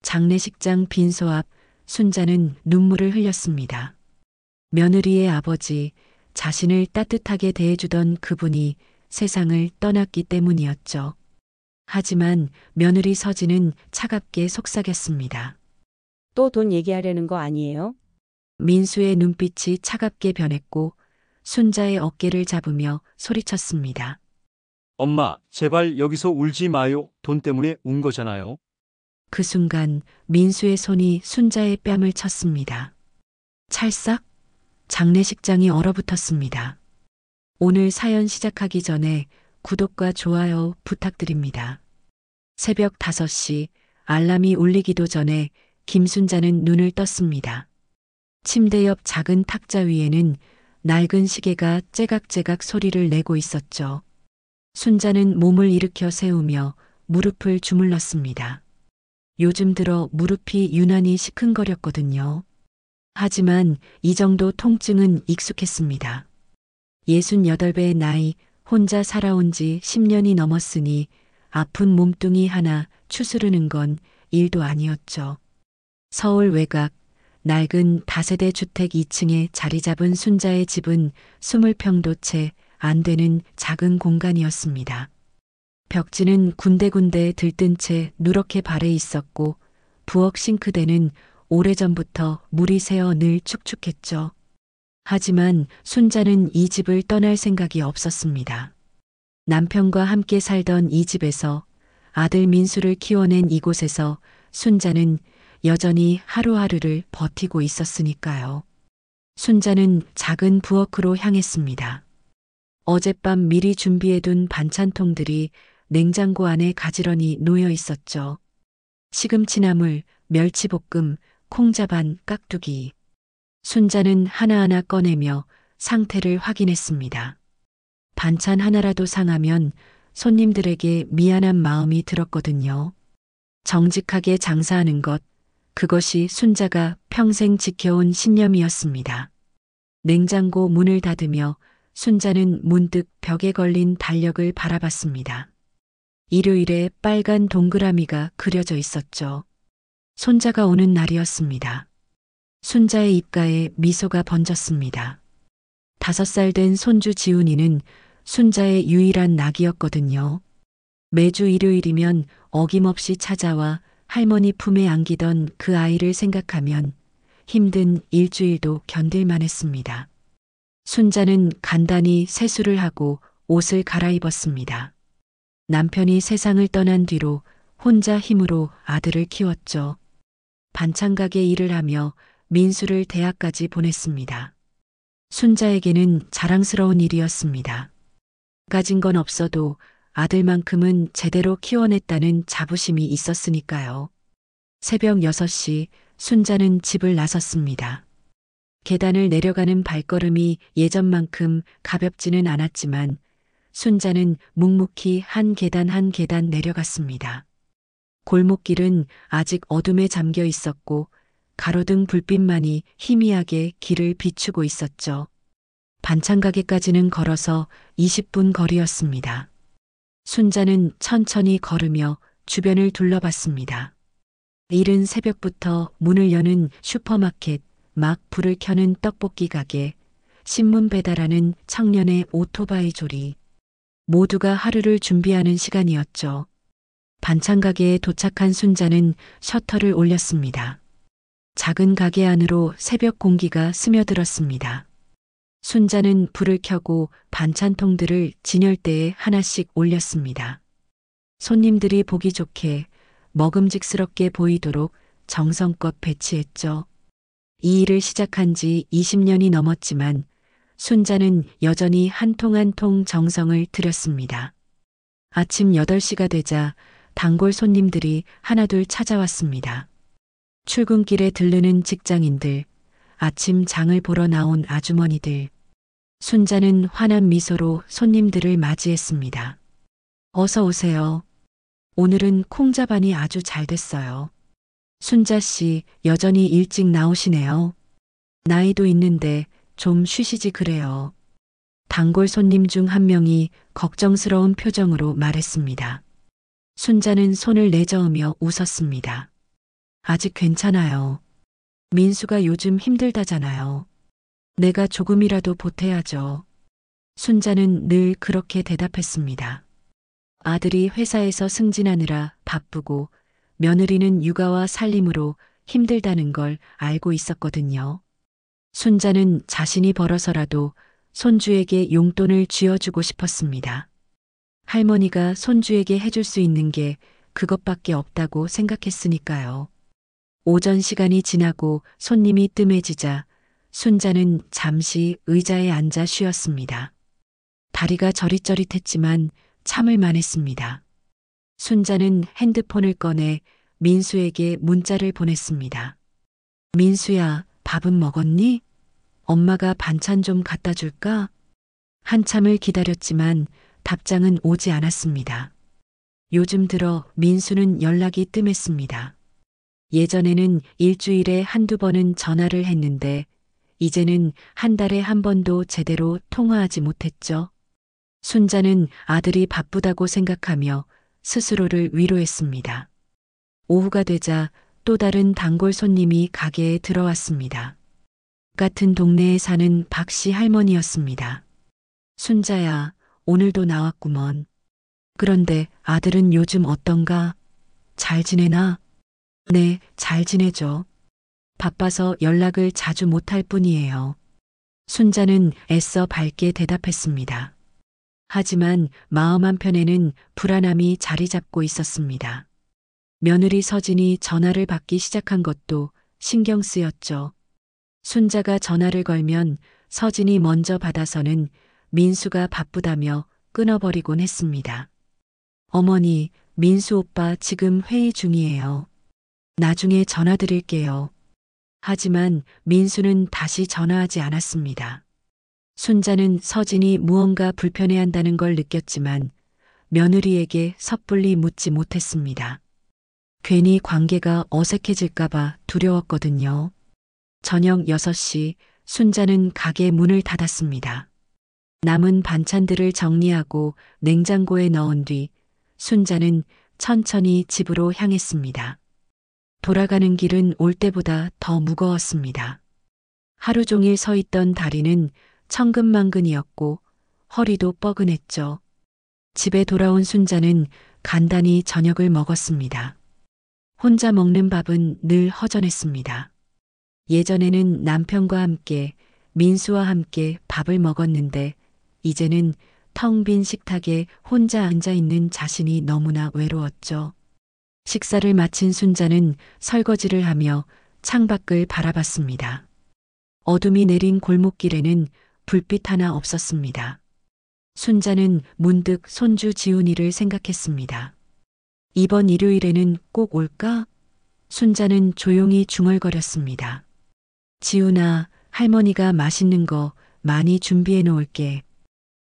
장례식장 빈소 앞 순자는 눈물을 흘렸습니다. 며느리의 아버지, 자신을 따뜻하게 대해주던 그분이 세상을 떠났기 때문이었죠. 하지만 며느리 서진은 차갑게 속삭였습니다. 또 돈 얘기하려는 거 아니에요? 민수의 눈빛이 차갑게 변했고 순자의 어깨를 잡으며 소리쳤습니다. 엄마, 제발 여기서 울지 마요. 돈 때문에 운 거잖아요. 그 순간 민수의 손이 순자의 뺨을 쳤습니다. 찰싹 장례식장이 얼어붙었습니다. 오늘 사연 시작하기 전에 구독과 좋아요 부탁드립니다. 새벽 5시 알람이 울리기도 전에 김순자는 눈을 떴습니다. 침대 옆 작은 탁자 위에는 낡은 시계가 째각째각 소리를 내고 있었죠. 순자는 몸을 일으켜 세우며 무릎을 주물렀습니다. 요즘 들어 무릎이 유난히 시큰거렸거든요. 하지만 이 정도 통증은 익숙했습니다. 68배의 나이, 혼자 살아온 지 10년이 넘었으니 아픈 몸뚱이 하나 추스르는 건 일도 아니었죠. 서울 외곽, 낡은 다세대 주택 2층에 자리 잡은 순자의 집은 20평도 채 안 되는 작은 공간이었습니다. 벽지는 군데군데 들뜬 채 누렇게 발해 있었고 부엌 싱크대는 오래전부터 물이 새어 늘 축축했죠. 하지만 순자는 이 집을 떠날 생각이 없었습니다. 남편과 함께 살던 이 집에서 아들 민수를 키워낸 이곳에서 순자는 여전히 하루하루를 버티고 있었으니까요. 순자는 작은 부엌으로 향했습니다. 어젯밤 미리 준비해둔 반찬통들이 냉장고 안에 가지런히 놓여 있었죠. 시금치나물, 멸치볶음, 콩자반, 깍두기. 순자는 하나하나 꺼내며 상태를 확인했습니다. 반찬 하나라도 상하면 손님들에게 미안한 마음이 들었거든요. 정직하게 장사하는 것, 그것이 순자가 평생 지켜온 신념이었습니다. 냉장고 문을 닫으며 순자는 문득 벽에 걸린 달력을 바라봤습니다. 일요일에 빨간 동그라미가 그려져 있었죠. 손자가 오는 날이었습니다. 순자의 입가에 미소가 번졌습니다. 5살 된 손주 지훈이는 순자의 유일한 낙이었거든요. 매주 일요일이면 어김없이 찾아와 할머니 품에 안기던 그 아이를 생각하면 힘든 일주일도 견딜만 했습니다. 순자는 간단히 세수를 하고 옷을 갈아입었습니다. 남편이 세상을 떠난 뒤로 혼자 힘으로 아들을 키웠죠. 반찬가게 일을 하며 민수를 대학까지 보냈습니다. 순자에게는 자랑스러운 일이었습니다. 가진 건 없어도 아들만큼은 제대로 키워냈다는 자부심이 있었으니까요. 새벽 6시 순자는 집을 나섰습니다. 계단을 내려가는 발걸음이 예전만큼 가볍지는 않았지만 순자는 묵묵히 한 계단 한 계단 내려갔습니다. 골목길은 아직 어둠에 잠겨 있었고 가로등 불빛만이 희미하게 길을 비추고 있었죠. 반찬가게까지는 걸어서 20분 거리였습니다. 순자는 천천히 걸으며 주변을 둘러봤습니다. 이른 새벽부터 문을 여는 슈퍼마켓, 막 불을 켜는 떡볶이 가게, 신문 배달하는 청년의 오토바이 조리. 모두가 하루를 준비하는 시간이었죠. 반찬 가게에 도착한 순자는 셔터를 올렸습니다. 작은 가게 안으로 새벽 공기가 스며들었습니다. 순자는 불을 켜고 반찬통들을 진열대에 하나씩 올렸습니다. 손님들이 보기 좋게 먹음직스럽게 보이도록 정성껏 배치했죠. 이 일을 시작한 지 20년이 넘었지만 순자는 여전히 한 통 한 통 정성을 들였습니다. 아침 8시가 되자 단골 손님들이 하나둘 찾아왔습니다. 출근길에 들르는 직장인들, 아침 장을 보러 나온 아주머니들. 순자는 환한 미소로 손님들을 맞이했습니다. 어서 오세요. 오늘은 콩자반이 아주 잘 됐어요. 순자 씨 여전히 일찍 나오시네요. 나이도 있는데 좀 쉬시지 그래요. 단골 손님 중 한 명이 걱정스러운 표정으로 말했습니다. 순자는 손을 내저으며 웃었습니다. 아직 괜찮아요. 민수가 요즘 힘들다잖아요. 내가 조금이라도 보태야죠. 순자는 늘 그렇게 대답했습니다. 아들이 회사에서 승진하느라 바쁘고 며느리는 육아와 살림으로 힘들다는 걸 알고 있었거든요. 순자는 자신이 벌어서라도 손주에게 용돈을 쥐어주고 싶었습니다. 할머니가 손주에게 해줄 수 있는 게 그것밖에 없다고 생각했으니까요. 오전 시간이 지나고 손님이 뜸해지자 순자는 잠시 의자에 앉아 쉬었습니다. 다리가 저릿저릿했지만 참을 만했습니다. 순자는 핸드폰을 꺼내 민수에게 문자를 보냈습니다. 민수야, 밥은 먹었니? 엄마가 반찬 좀 갖다 줄까? 한참을 기다렸지만 답장은 오지 않았습니다. 요즘 들어 민수는 연락이 뜸했습니다. 예전에는 일주일에 한두 번은 전화를 했는데 이제는 한 달에 한 번도 제대로 통화하지 못했죠. 순자는 아들이 바쁘다고 생각하며 스스로를 위로했습니다. 오후가 되자 또 다른 단골 손님이 가게에 들어왔습니다. 같은 동네에 사는 박씨 할머니였습니다. 순자야, 오늘도 나왔구먼. 그런데 아들은 요즘 어떤가? 잘 지내나? 네, 잘 지내죠. 바빠서 연락을 자주 못할 뿐이에요. 순자는 애써 밝게 대답했습니다. 하지만 마음 한편에는 불안함이 자리 잡고 있었습니다. 며느리 서진이 전화를 받기 시작한 것도 신경 쓰였죠. 순자가 전화를 걸면 서진이 먼저 받아서는 민수가 바쁘다며 끊어버리곤 했습니다. 어머니, 민수 오빠 지금 회의 중이에요. 나중에 전화 드릴게요. 하지만 민수는 다시 전화하지 않았습니다. 순자는 서진이 무언가 불편해한다는 걸 느꼈지만 며느리에게 섣불리 묻지 못했습니다. 괜히 관계가 어색해질까봐 두려웠거든요. 저녁 6시 순자는 가게 문을 닫았습니다. 남은 반찬들을 정리하고 냉장고에 넣은 뒤 순자는 천천히 집으로 향했습니다. 돌아가는 길은 올 때보다 더 무거웠습니다. 하루 종일 서 있던 다리는 천근만근이었고 허리도 뻐근했죠. 집에 돌아온 순자는 간단히 저녁을 먹었습니다. 혼자 먹는 밥은 늘 허전했습니다. 예전에는 남편과 함께 민수와 함께 밥을 먹었는데 이제는 텅 빈 식탁에 혼자 앉아 있는 자신이 너무나 외로웠죠. 식사를 마친 순자는 설거지를 하며 창밖을 바라봤습니다. 어둠이 내린 골목길에는 불빛 하나 없었습니다. 순자는 문득 손주 지훈이를 생각했습니다. 이번 일요일에는 꼭 올까? 순자는 조용히 중얼거렸습니다. 지훈아, 할머니가 맛있는 거 많이 준비해 놓을게.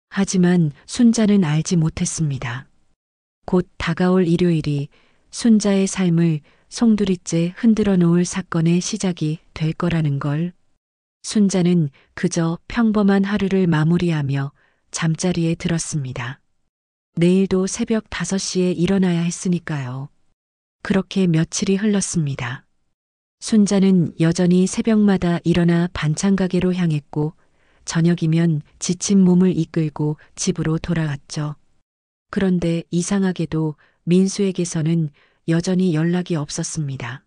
하지만 순자는 알지 못했습니다. 곧 다가올 일요일이 순자의 삶을 송두리째 흔들어 놓을 사건의 시작이 될 거라는 걸. 순자는 그저 평범한 하루를 마무리하며 잠자리에 들었습니다. 내일도 새벽 5시에 일어나야 했으니까요. 그렇게 며칠이 흘렀습니다. 순자는 여전히 새벽마다 일어나 반찬 가게로 향했고 저녁이면 지친 몸을 이끌고 집으로 돌아갔죠. 그런데 이상하게도 민수에게서는 여전히 연락이 없었습니다.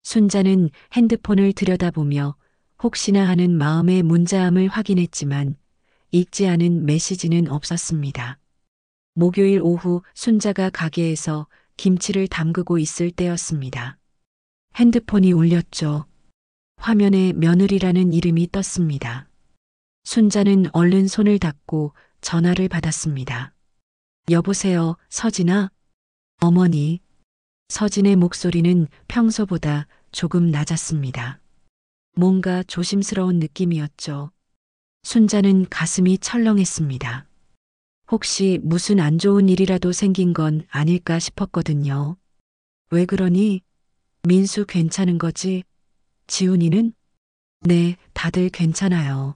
순자는 핸드폰을 들여다보며 혹시나 하는 마음의 문자함을 확인했지만 읽지 않은 메시지는 없었습니다. 목요일 오후 순자가 가게에서 김치를 담그고 있을 때였습니다. 핸드폰이 울렸죠. 화면에 며느리라는 이름이 떴습니다. 순자는 얼른 손을 닫고 전화를 받았습니다. 여보세요, 서진아? 어머니. 서진의 목소리는 평소보다 조금 낮았습니다. 뭔가 조심스러운 느낌이었죠. 순자는 가슴이 철렁했습니다. 혹시 무슨 안 좋은 일이라도 생긴 건 아닐까 싶었거든요. 왜 그러니? 민수 괜찮은 거지? 지훈이는? 네, 다들 괜찮아요.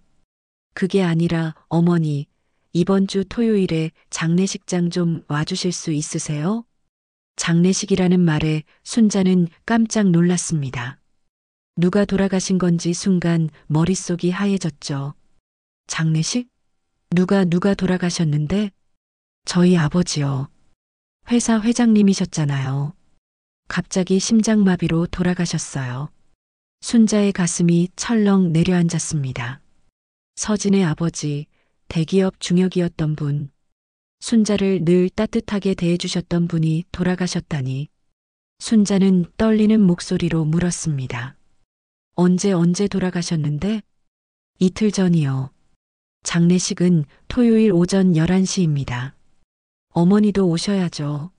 그게 아니라 어머니, 이번 주 토요일에 장례식장 좀 와주실 수 있으세요? 장례식이라는 말에 순자는 깜짝 놀랐습니다. 누가 돌아가신 건지 순간 머릿속이 하얘졌죠. 장례식? 누가 돌아가셨는데? 저희 아버지요. 회사 회장님이셨잖아요. 갑자기 심장마비로 돌아가셨어요. 순자의 가슴이 철렁 내려앉았습니다. 서진의 아버지, 대기업 중역이었던 분, 순자를 늘 따뜻하게 대해주셨던 분이 돌아가셨다니. 순자는 떨리는 목소리로 물었습니다. 언제 돌아가셨는데? 이틀 전이요. 장례식은 토요일 오전 11시입니다. 어머니도 오셔야죠.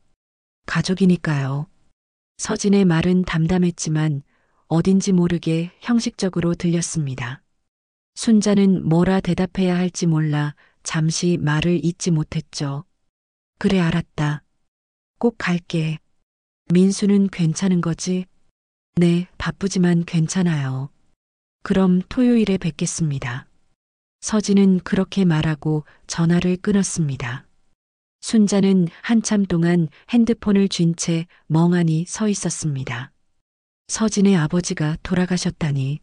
가족이니까요. 서진의 말은 담담했지만 어딘지 모르게 형식적으로 들렸습니다. 순자는 뭐라 대답해야 할지 몰라 잠시 말을 잇지 못했죠. 그래, 알았다. 꼭 갈게. 민수는 괜찮은 거지? 네, 바쁘지만 괜찮아요. 그럼 토요일에 뵙겠습니다. 서진은 그렇게 말하고 전화를 끊었습니다. 순자는 한참 동안 핸드폰을 쥔 채 멍하니 서 있었습니다. 서진의 아버지가 돌아가셨다니.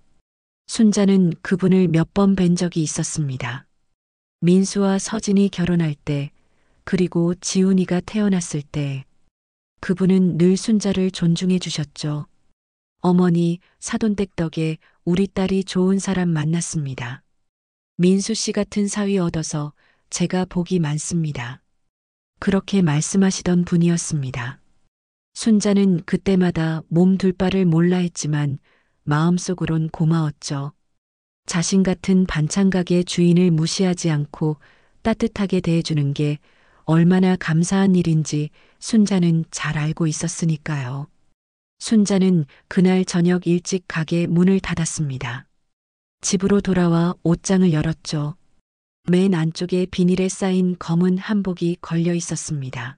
순자는 그분을 몇 번 뵌 적이 있었습니다. 민수와 서진이 결혼할 때, 그리고 지훈이가 태어났을 때, 그분은 늘 순자를 존중해 주셨죠. 어머니 사돈댁 덕에 우리 딸이 좋은 사람 만났습니다. 민수 씨 같은 사위 얻어서 제가 복이 많습니다. 그렇게 말씀하시던 분이었습니다. 순자는 그때마다 몸 둘 바를 몰라 했지만 마음속으론 고마웠죠. 자신 같은 반찬가게 주인을 무시하지 않고 따뜻하게 대해주는 게 얼마나 감사한 일인지 순자는 잘 알고 있었으니까요. 순자는 그날 저녁 일찍 가게 문을 닫았습니다. 집으로 돌아와 옷장을 열었죠. 맨 안쪽에 비닐에 쌓인 검은 한복이 걸려 있었습니다.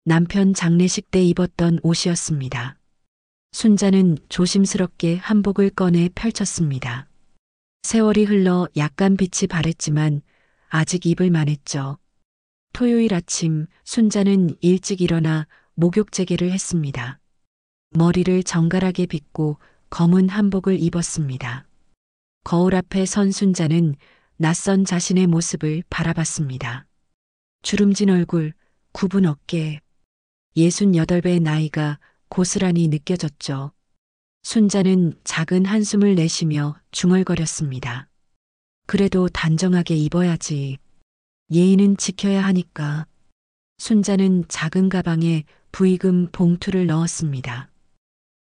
남편 장례식 때 입었던 옷이었습니다. 순자는 조심스럽게 한복을 꺼내 펼쳤습니다. 세월이 흘러 약간 빛이 바랬지만 아직 입을 만했죠. 토요일 아침 순자는 일찍 일어나 목욕재개를 했습니다. 머리를 정갈하게 빗고 검은 한복을 입었습니다. 거울 앞에 선 순자는 낯선 자신의 모습을 바라봤습니다. 주름진 얼굴, 굽은 어깨, 68배의 나이가 고스란히 느껴졌죠. 순자는 작은 한숨을 내쉬며 중얼거렸습니다. 그래도 단정하게 입어야지. 예의는 지켜야 하니까. 순자는 작은 가방에 부의금 봉투를 넣었습니다.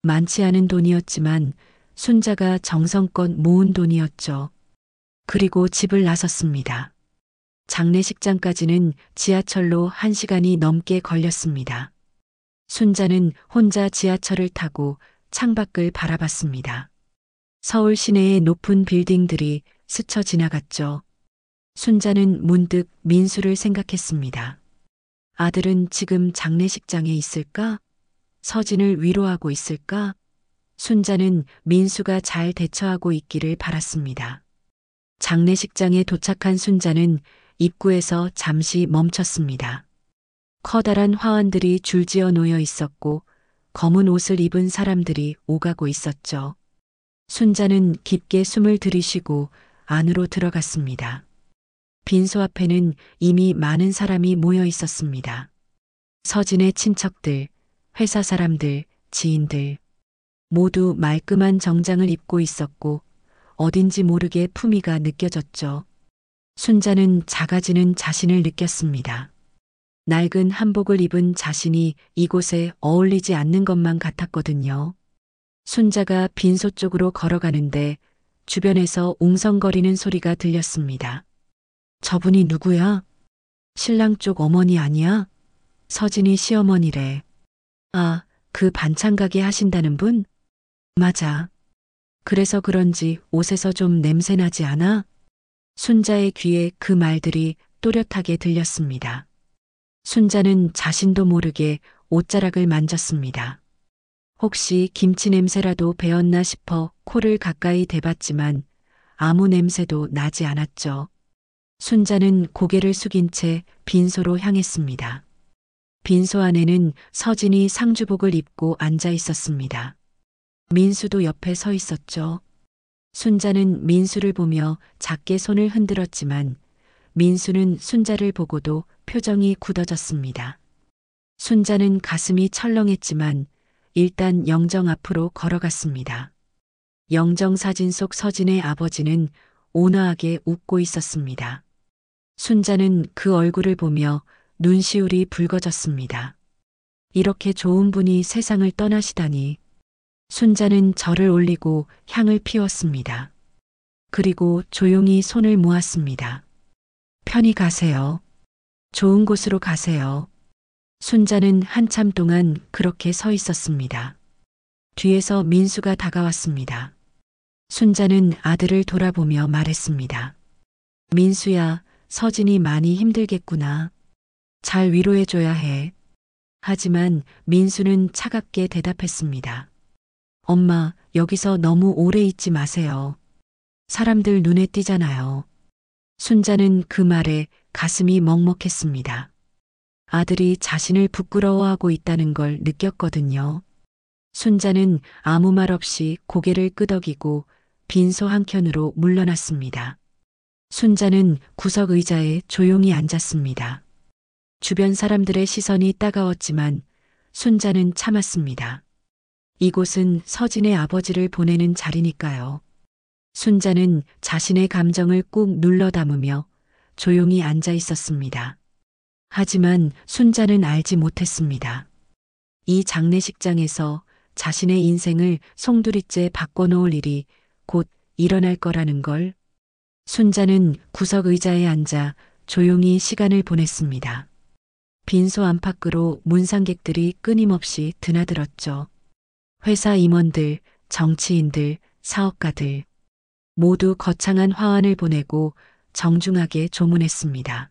많지 않은 돈이었지만 순자가 정성껏 모은 돈이었죠. 그리고 집을 나섰습니다. 장례식장까지는 지하철로 1시간이 넘게 걸렸습니다. 순자는 혼자 지하철을 타고 창밖을 바라봤습니다. 서울 시내의 높은 빌딩들이 스쳐 지나갔죠. 순자는 문득 민수를 생각했습니다. 아들은 지금 장례식장에 있을까? 서진을 위로하고 있을까? 순자는 민수가 잘 대처하고 있기를 바랐습니다. 장례식장에 도착한 순자는 입구에서 잠시 멈췄습니다. 커다란 화환들이 줄지어 놓여 있었고 검은 옷을 입은 사람들이 오가고 있었죠. 순자는 깊게 숨을 들이쉬고 안으로 들어갔습니다. 빈소 앞에는 이미 많은 사람이 모여 있었습니다. 서진의 친척들, 회사 사람들, 지인들 모두 말끔한 정장을 입고 있었고 어딘지 모르게 품위가 느껴졌죠. 순자는 작아지는 자신을 느꼈습니다. 낡은 한복을 입은 자신이 이곳에 어울리지 않는 것만 같았거든요. 순자가 빈소 쪽으로 걸어가는데 주변에서 웅성거리는 소리가 들렸습니다. 저분이 누구야? 신랑 쪽 어머니 아니야? 서진이 시어머니래. 아, 그 반찬가게 하신다는 분? 맞아. 그래서 그런지 옷에서 좀 냄새나지 않아? 순자의 귀에 그 말들이 또렷하게 들렸습니다. 순자는 자신도 모르게 옷자락을 만졌습니다. 혹시 김치 냄새라도 배었나 싶어 코를 가까이 대봤지만 아무 냄새도 나지 않았죠. 순자는 고개를 숙인 채 빈소로 향했습니다. 빈소 안에는 서진이 상주복을 입고 앉아 있었습니다. 민수도 옆에 서 있었죠. 순자는 민수를 보며 작게 손을 흔들었지만 민수는 순자를 보고도 표정이 굳어졌습니다. 순자는 가슴이 철렁했지만 일단 영정 앞으로 걸어갔습니다. 영정 사진 속 서진의 아버지는 온화하게 웃고 있었습니다. 순자는 그 얼굴을 보며 눈시울이 붉어졌습니다. 이렇게 좋은 분이 세상을 떠나시다니. 순자는 절을 올리고 향을 피웠습니다. 그리고 조용히 손을 모았습니다. 편히 가세요. 좋은 곳으로 가세요. 순자는 한참 동안 그렇게 서 있었습니다. 뒤에서 민수가 다가왔습니다. 순자는 아들을 돌아보며 말했습니다. 민수야, 서진이 많이 힘들겠구나. 잘 위로해줘야 해. 하지만 민수는 차갑게 대답했습니다. 엄마, 여기서 너무 오래 있지 마세요. 사람들 눈에 띄잖아요. 순자는 그 말에 가슴이 먹먹했습니다. 아들이 자신을 부끄러워하고 있다는 걸 느꼈거든요. 순자는 아무 말 없이 고개를 끄덕이고 빈소 한켠으로 물러났습니다. 순자는 구석 의자에 조용히 앉았습니다. 주변 사람들의 시선이 따가웠지만 순자는 참았습니다. 이곳은 서진의 아버지를 보내는 자리니까요. 순자는 자신의 감정을 꾹 눌러 담으며 조용히 앉아 있었습니다. 하지만 순자는 알지 못했습니다. 이 장례식장에서 자신의 인생을 송두리째 바꿔놓을 일이 곧 일어날 거라는 걸. 순자는 구석 의자에 앉아 조용히 시간을 보냈습니다. 빈소 안팎으로 문상객들이 끊임없이 드나들었죠. 회사 임원들, 정치인들, 사업가들 모두 거창한 화환을 보내고 정중하게 조문했습니다.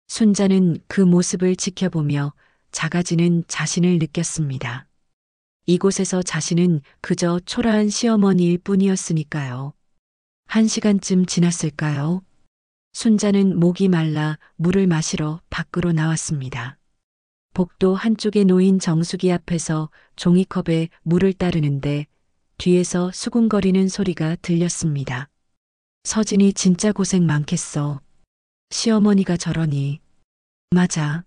순자는 그 모습을 지켜보며 작아지는 자신을 느꼈습니다. 이곳에서 자신은 그저 초라한 시어머니일 뿐이었으니까요. 1시간쯤 지났을까요? 순자는 목이 말라 물을 마시러 밖으로 나왔습니다. 복도 한쪽에 놓인 정수기 앞에서 종이컵에 물을 따르는데 뒤에서 수군거리는 소리가 들렸습니다. 서진이 진짜 고생 많겠어. 시어머니가 저러니. 맞아.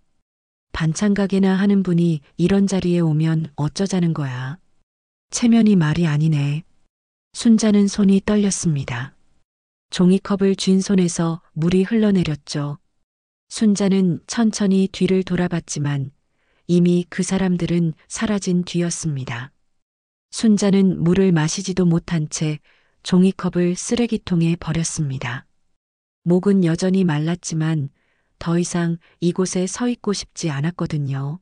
반찬 가게나 하는 분이 이런 자리에 오면 어쩌자는 거야. 체면이 말이 아니네. 순자는 손이 떨렸습니다. 종이컵을 쥔 손에서 물이 흘러내렸죠. 순자는 천천히 뒤를 돌아봤지만 이미 그 사람들은 사라진 뒤였습니다. 순자는 물을 마시지도 못한 채 종이컵을 쓰레기통에 버렸습니다. 목은 여전히 말랐지만 더 이상 이곳에 서 있고 싶지 않았거든요.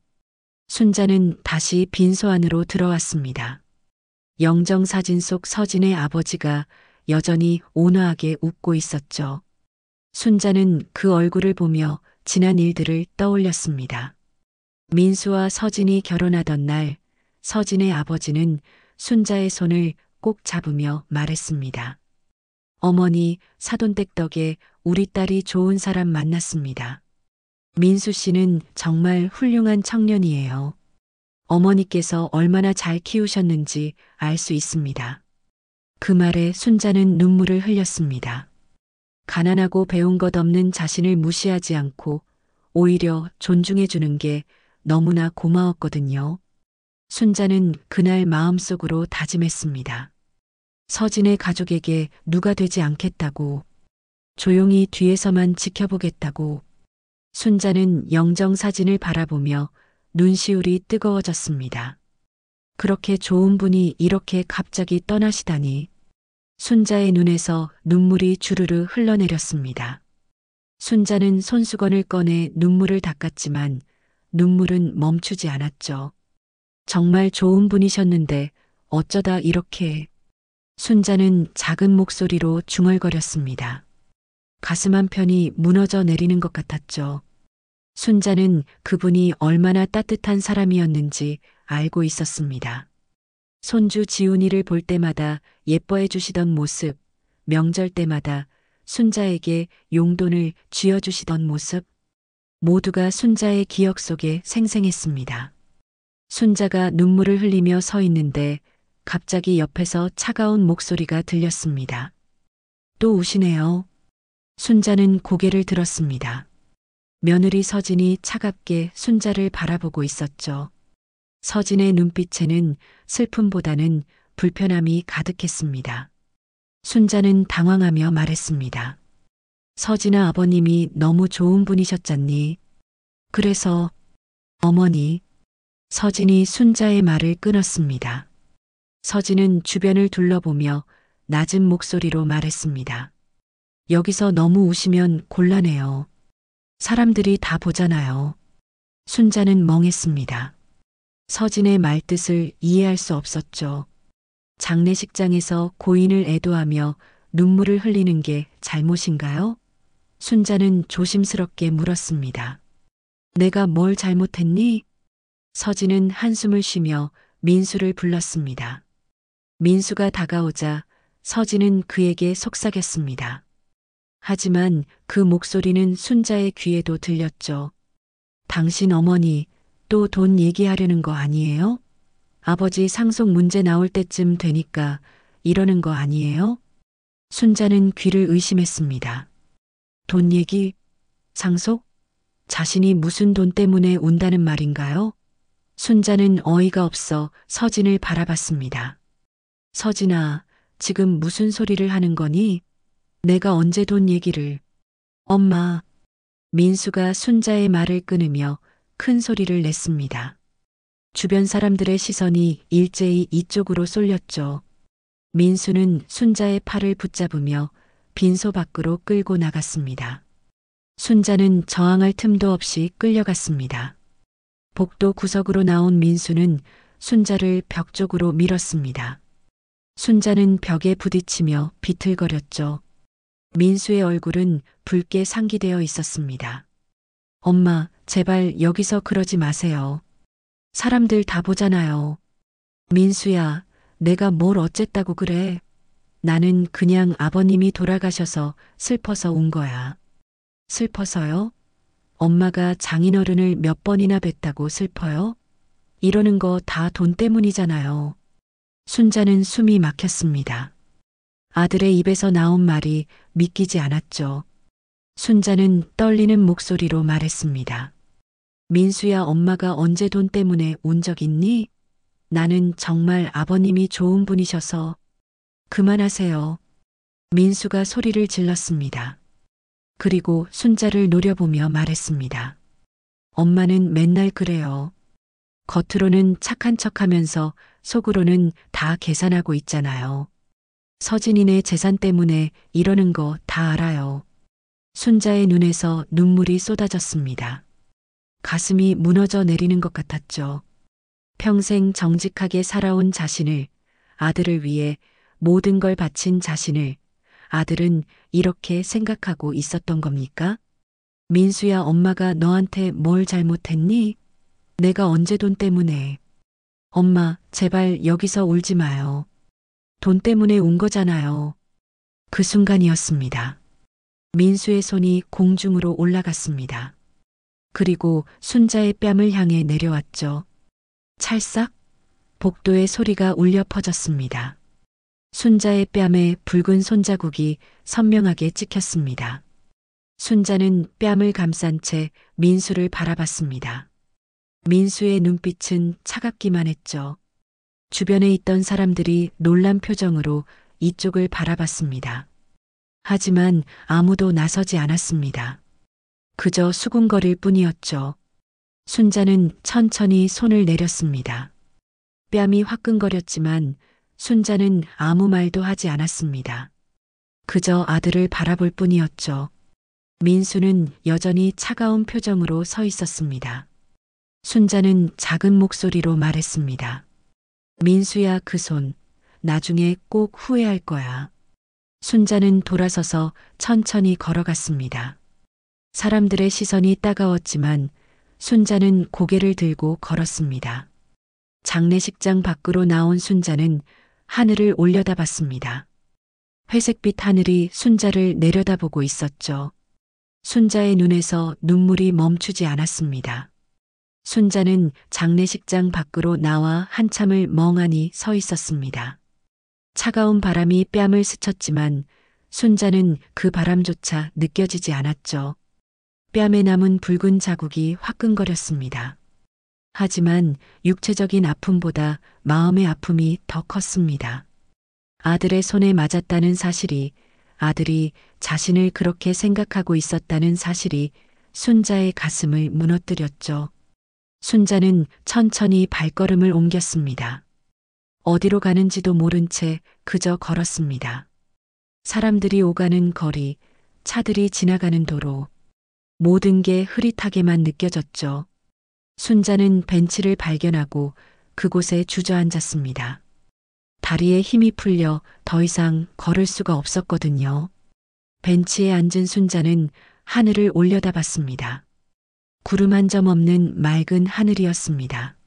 순자는 다시 빈소 안으로 들어왔습니다. 영정 사진 속 서진의 아버지가 여전히 온화하게 웃고 있었죠. 순자는 그 얼굴을 보며 지난 일들을 떠올렸습니다. 민수와 서진이 결혼하던 날 서진의 아버지는 순자의 손을 꼭 잡으며 말했습니다. 어머니, 사돈댁 덕에 우리 딸이 좋은 사람 만났습니다. 민수 씨는 정말 훌륭한 청년이에요. 어머니께서 얼마나 잘 키우셨는지 알 수 있습니다. 그 말에 순자는 눈물을 흘렸습니다. 가난하고 배운 것 없는 자신을 무시하지 않고 오히려 존중해 주는 게 너무나 고마웠거든요. 순자는 그날 마음속으로 다짐했습니다. 서진의 가족에게 누가 되지 않겠다고, 조용히 뒤에서만 지켜보겠다고. 순자는 영정 사진을 바라보며 눈시울이 뜨거워졌습니다. 그렇게 좋은 분이 이렇게 갑자기 떠나시다니. 순자의 눈에서 눈물이 주르르 흘러내렸습니다. 순자는 손수건을 꺼내 눈물을 닦았지만 눈물은 멈추지 않았죠. 정말 좋은 분이셨는데 어쩌다 이렇게. 순자는 작은 목소리로 중얼거렸습니다. 가슴 한편이 무너져 내리는 것 같았죠. 순자는 그분이 얼마나 따뜻한 사람이었는지 알고 있었습니다. 손주 지훈이를 볼 때마다 예뻐해 주시던 모습, 명절 때마다 순자에게 용돈을 쥐어주시던 모습. 모두가 순자의 기억 속에 생생했습니다. 순자가 눈물을 흘리며 서 있는데 갑자기 옆에서 차가운 목소리가 들렸습니다. 또 우시네요. 순자는 고개를 들었습니다. 며느리 서진이 차갑게 순자를 바라보고 있었죠. 서진의 눈빛에는 슬픔보다는 불편함이 가득했습니다. 순자는 당황하며 말했습니다. 서진아, 아버님이 너무 좋은 분이셨잖니. 그래서 어머니. 서진이 순자의 말을 끊었습니다. 서진은 주변을 둘러보며 낮은 목소리로 말했습니다. 여기서 너무 우시면 곤란해요. 사람들이 다 보잖아요. 순자는 멍했습니다. 서진의 말뜻을 이해할 수 없었죠. 장례식장에서 고인을 애도하며 눈물을 흘리는 게 잘못인가요? 순자는 조심스럽게 물었습니다. 내가 뭘 잘못했니? 서진은 한숨을 쉬며 민수를 불렀습니다. 민수가 다가오자 서진은 그에게 속삭였습니다. 하지만 그 목소리는 순자의 귀에도 들렸죠. 당신 어머니 또 돈 얘기하려는 거 아니에요? 아버지 상속 문제 나올 때쯤 되니까 이러는 거 아니에요? 순자는 귀를 의심했습니다. 돈 얘기? 상속? 자신이 무슨 돈 때문에 운다는 말인가요? 순자는 어이가 없어 서진을 바라봤습니다. 서진아, 지금 무슨 소리를 하는 거니? 내가 언제 돈 얘기를. 엄마. 민수가 순자의 말을 끊으며 큰 소리를 냈습니다. 주변 사람들의 시선이 일제히 이쪽으로 쏠렸죠. 민수는 순자의 팔을 붙잡으며 빈소 밖으로 끌고 나갔습니다. 순자는 저항할 틈도 없이 끌려갔습니다. 복도 구석으로 나온 민수는 순자를 벽 쪽으로 밀었습니다. 순자는 벽에 부딪히며 비틀거렸죠. 민수의 얼굴은 붉게 상기되어 있었습니다. 엄마, 제발 여기서 그러지 마세요. 사람들 다 보잖아요. 민수야, 내가 뭘 어쨌다고 그래. 나는 그냥 아버님이 돌아가셔서 슬퍼서 온 거야. 슬퍼서요? 엄마가 장인어른을 몇 번이나 뵀다고 슬퍼요? 이러는 거 다 돈 때문이잖아요. 순자는 숨이 막혔습니다. 아들의 입에서 나온 말이 믿기지 않았죠. 순자는 떨리는 목소리로 말했습니다. 민수야, 엄마가 언제 돈 때문에 운 적 있니? 나는 정말 아버님이 좋은 분이셔서. 그만하세요. 민수가 소리를 질렀습니다. 그리고 순자를 노려보며 말했습니다. 엄마는 맨날 그래요. 겉으로는 착한 척하면서 속으로는 다 계산하고 있잖아요. 서진이네 재산 때문에 이러는 거 다 알아요. 순자의 눈에서 눈물이 쏟아졌습니다. 가슴이 무너져 내리는 것 같았죠. 평생 정직하게 살아온 자신을, 아들을 위해 모든 걸 바친 자신을 아들은 이렇게 생각하고 있었던 겁니까? 민수야, 엄마가 너한테 뭘 잘못했니? 내가 언제 돈 때문에. 엄마, 제발 여기서 울지 마요. 돈 때문에 운 거잖아요. 그 순간이었습니다. 민수의 손이 공중으로 올라갔습니다. 그리고 순자의 뺨을 향해 내려왔죠. 찰싹? 복도의 소리가 울려 퍼졌습니다. 순자의 뺨에 붉은 손자국이 선명하게 찍혔습니다. 순자는 뺨을 감싼 채 민수를 바라봤습니다. 민수의 눈빛은 차갑기만 했죠. 주변에 있던 사람들이 놀란 표정으로 이쪽을 바라봤습니다. 하지만 아무도 나서지 않았습니다. 그저 수군거릴 뿐이었죠. 순자는 천천히 손을 내렸습니다. 뺨이 화끈거렸지만 순자는 아무 말도 하지 않았습니다. 그저 아들을 바라볼 뿐이었죠. 민수는 여전히 차가운 표정으로 서 있었습니다. 순자는 작은 목소리로 말했습니다. 민수야, 그 손, 나중에 꼭 후회할 거야. 순자는 돌아서서 천천히 걸어갔습니다. 사람들의 시선이 따가웠지만 순자는 고개를 들고 걸었습니다. 장례식장 밖으로 나온 순자는 하늘을 올려다봤습니다. 회색빛 하늘이 순자를 내려다보고 있었죠. 순자의 눈에서 눈물이 멈추지 않았습니다. 순자는 장례식장 밖으로 나와 한참을 멍하니 서 있었습니다. 차가운 바람이 뺨을 스쳤지만 순자는 그 바람조차 느껴지지 않았죠. 뺨에 남은 붉은 자국이 화끈거렸습니다. 하지만 육체적인 아픔보다 마음의 아픔이 더 컸습니다. 아들의 손에 맞았다는 사실이, 아들이 자신을 그렇게 생각하고 있었다는 사실이 순자의 가슴을 무너뜨렸죠. 순자는 천천히 발걸음을 옮겼습니다. 어디로 가는지도 모른 채 그저 걸었습니다. 사람들이 오가는 거리, 차들이 지나가는 도로, 모든 게 흐릿하게만 느껴졌죠. 순자는 벤치를 발견하고 그곳에 주저앉았습니다. 다리에 힘이 풀려 더 이상 걸을 수가 없었거든요. 벤치에 앉은 순자는 하늘을 올려다봤습니다. 구름 한 점 없는 맑은 하늘이었습니다.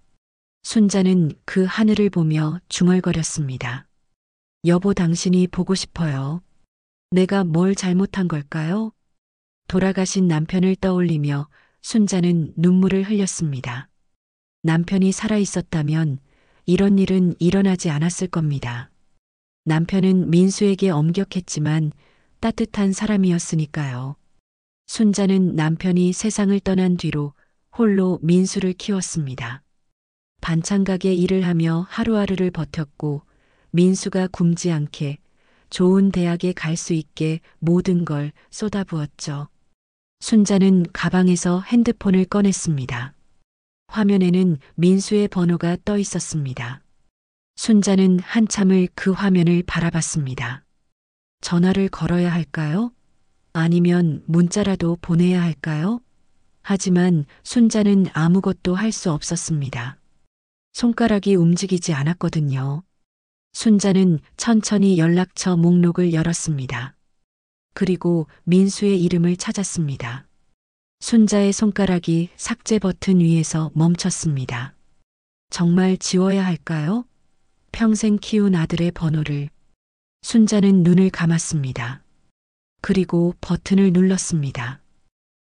순자는 그 하늘을 보며 중얼거렸습니다. 여보, 당신이 보고 싶어요. 내가 뭘 잘못한 걸까요? 돌아가신 남편을 떠올리며 순자는 눈물을 흘렸습니다. 남편이 살아 있었다면 이런 일은 일어나지 않았을 겁니다. 남편은 민수에게 엄격했지만 따뜻한 사람이었으니까요. 순자는 남편이 세상을 떠난 뒤로 홀로 민수를 키웠습니다. 반찬 가게 일을 하며 하루하루를 버텼고 민수가 굶지 않게 좋은 대학에 갈 수 있게 모든 걸 쏟아부었죠. 순자는 가방에서 핸드폰을 꺼냈습니다. 화면에는 민수의 번호가 떠 있었습니다. 순자는 한참을 그 화면을 바라봤습니다. 전화를 걸어야 할까요? 아니면 문자라도 보내야 할까요? 하지만 순자는 아무것도 할 수 없었습니다. 손가락이 움직이지 않았거든요. 순자는 천천히 연락처 목록을 열었습니다. 그리고 민수의 이름을 찾았습니다. 순자의 손가락이 삭제 버튼 위에서 멈췄습니다. 정말 지워야 할까요? 평생 키운 아들의 번호를. 순자는 눈을 감았습니다. 그리고 버튼을 눌렀습니다.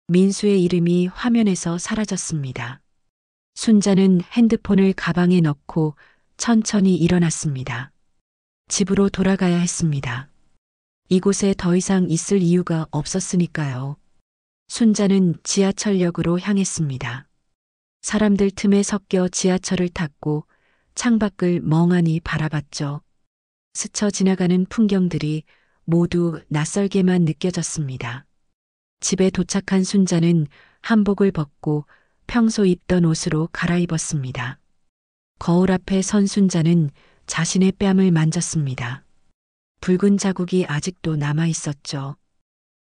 민수의 이름이 화면에서 사라졌습니다. 순자는 핸드폰을 가방에 넣고 천천히 일어났습니다. 집으로 돌아가야 했습니다. 이곳에 더 이상 있을 이유가 없었으니까요. 순자는 지하철역으로 향했습니다. 사람들 틈에 섞여 지하철을 탔고 창밖을 멍하니 바라봤죠. 스쳐 지나가는 풍경들이 모두 낯설게만 느껴졌습니다. 집에 도착한 순자는 한복을 벗고 평소 입던 옷으로 갈아입었습니다. 거울 앞에 선 순자는 자신의 뺨을 만졌습니다. 붉은 자국이 아직도 남아 있었죠.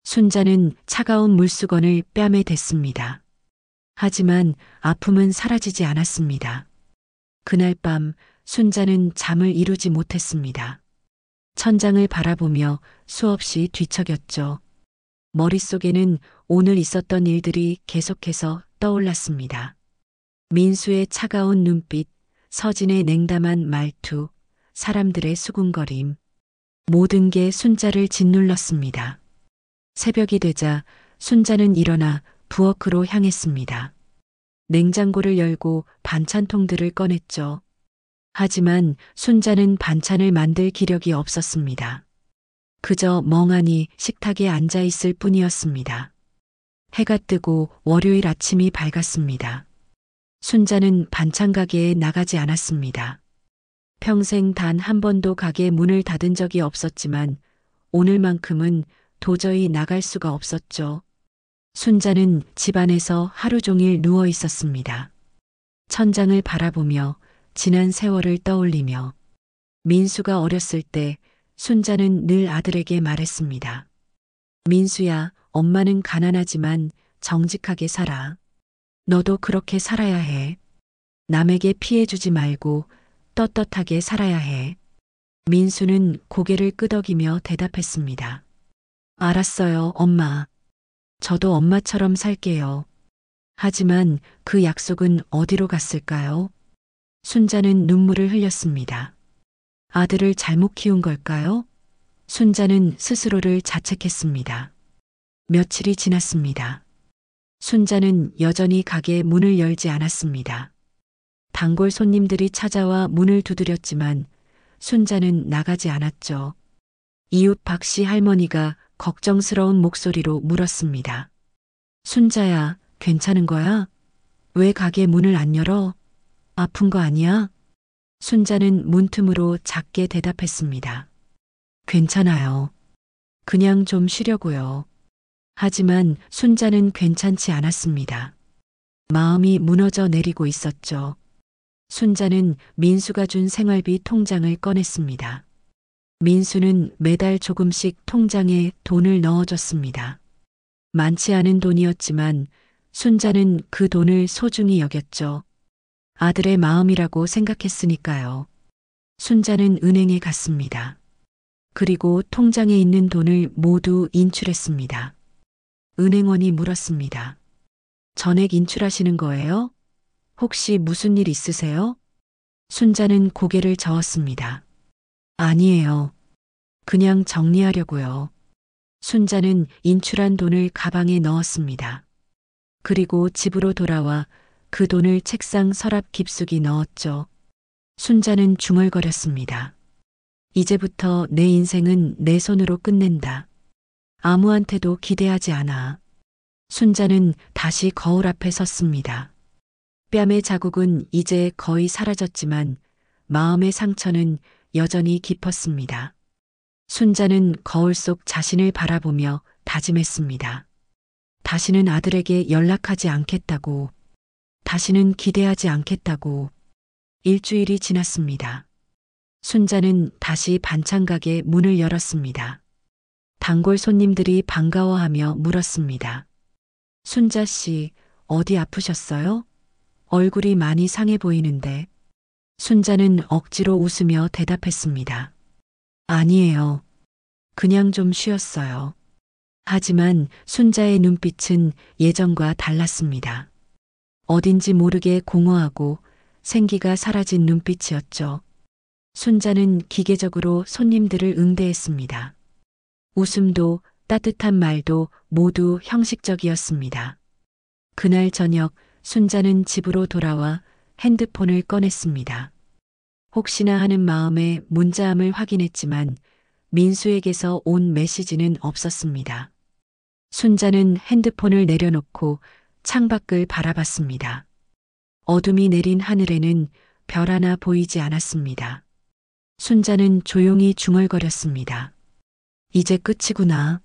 순자는 차가운 물수건을 뺨에 댔습니다. 하지만 아픔은 사라지지 않았습니다. 그날 밤 순자는 잠을 이루지 못했습니다. 천장을 바라보며 수없이 뒤척였죠. 머릿속에는 오늘 있었던 일들이 계속해서 떠올랐습니다. 민수의 차가운 눈빛, 서진의 냉담한 말투, 사람들의 수군거림. 모든 게 순자를 짓눌렀습니다. 새벽이 되자 순자는 일어나 부엌으로 향했습니다. 냉장고를 열고 반찬통들을 꺼냈죠. 하지만 순자는 반찬을 만들 기력이 없었습니다. 그저 멍하니 식탁에 앉아 있을 뿐이었습니다. 해가 뜨고 월요일 아침이 밝았습니다. 순자는 반찬 가게에 나가지 않았습니다. 평생 단 한 번도 가게 문을 닫은 적이 없었지만 오늘만큼은 도저히 나갈 수가 없었죠. 순자는 집안에서 하루 종일 누워 있었습니다. 천장을 바라보며 지난 세월을 떠올리며 민수가 어렸을 때 순자는 늘 아들에게 말했습니다. 민수야, 엄마는 가난하지만 정직하게 살아. 너도 그렇게 살아야 해. 남에게 피해 주지 말고 떳떳하게 살아야 해. 민수는 고개를 끄덕이며 대답했습니다. 알았어요, 엄마. 저도 엄마처럼 살게요. 하지만 그 약속은 어디로 갔을까요? 순자는 눈물을 흘렸습니다. 아들을 잘못 키운 걸까요? 순자는 스스로를 자책했습니다. 며칠이 지났습니다. 순자는 여전히 가게 문을 열지 않았습니다. 단골 손님들이 찾아와 문을 두드렸지만 순자는 나가지 않았죠. 이웃 박씨 할머니가 걱정스러운 목소리로 물었습니다. 순자야, 괜찮은 거야? 왜 가게 문을 안 열어? 아픈 거 아니야? 순자는 문틈으로 작게 대답했습니다. 괜찮아요. 그냥 좀 쉬려고요. 하지만 순자는 괜찮지 않았습니다. 마음이 무너져 내리고 있었죠. 순자는 민수가 준 생활비 통장을 꺼냈습니다. 민수는 매달 조금씩 통장에 돈을 넣어줬습니다. 많지 않은 돈이었지만 순자는 그 돈을 소중히 여겼죠. 아들의 마음이라고 생각했으니까요. 순자는 은행에 갔습니다. 그리고 통장에 있는 돈을 모두 인출했습니다. 은행원이 물었습니다. 전액 인출하시는 거예요? 혹시 무슨 일 있으세요? 순자는 고개를 저었습니다. 아니에요. 그냥 정리하려고요. 순자는 인출한 돈을 가방에 넣었습니다. 그리고 집으로 돌아와 그 돈을 책상 서랍 깊숙이 넣었죠. 순자는 중얼거렸습니다. 이제부터 내 인생은 내 손으로 끝낸다. 아무한테도 기대하지 않아. 순자는 다시 거울 앞에 섰습니다. 뺨의 자국은 이제 거의 사라졌지만 마음의 상처는 여전히 깊었습니다. 순자는 거울 속 자신을 바라보며 다짐했습니다. 다시는 아들에게 연락하지 않겠다고. 다시는 기대하지 않겠다고. 일주일이 지났습니다. 순자는 다시 반찬가게 문을 열었습니다. 단골 손님들이 반가워하며 물었습니다. 순자 씨, 어디 아프셨어요? 얼굴이 많이 상해 보이는데. 순자는 억지로 웃으며 대답했습니다. 아니에요. 그냥 좀 쉬었어요. 하지만 순자의 눈빛은 예전과 달랐습니다. 어딘지 모르게 공허하고 생기가 사라진 눈빛이었죠. 순자는 기계적으로 손님들을 응대했습니다. 웃음도 따뜻한 말도 모두 형식적이었습니다. 그날 저녁 순자는 집으로 돌아와 핸드폰을 꺼냈습니다. 혹시나 하는 마음에 문자함을 확인했지만 민수에게서 온 메시지는 없었습니다. 순자는 핸드폰을 내려놓고 창밖을 바라봤습니다. 어둠이 내린 하늘에는 별 하나 보이지 않았습니다. 순자는 조용히 중얼거렸습니다. 이제 끝이구나.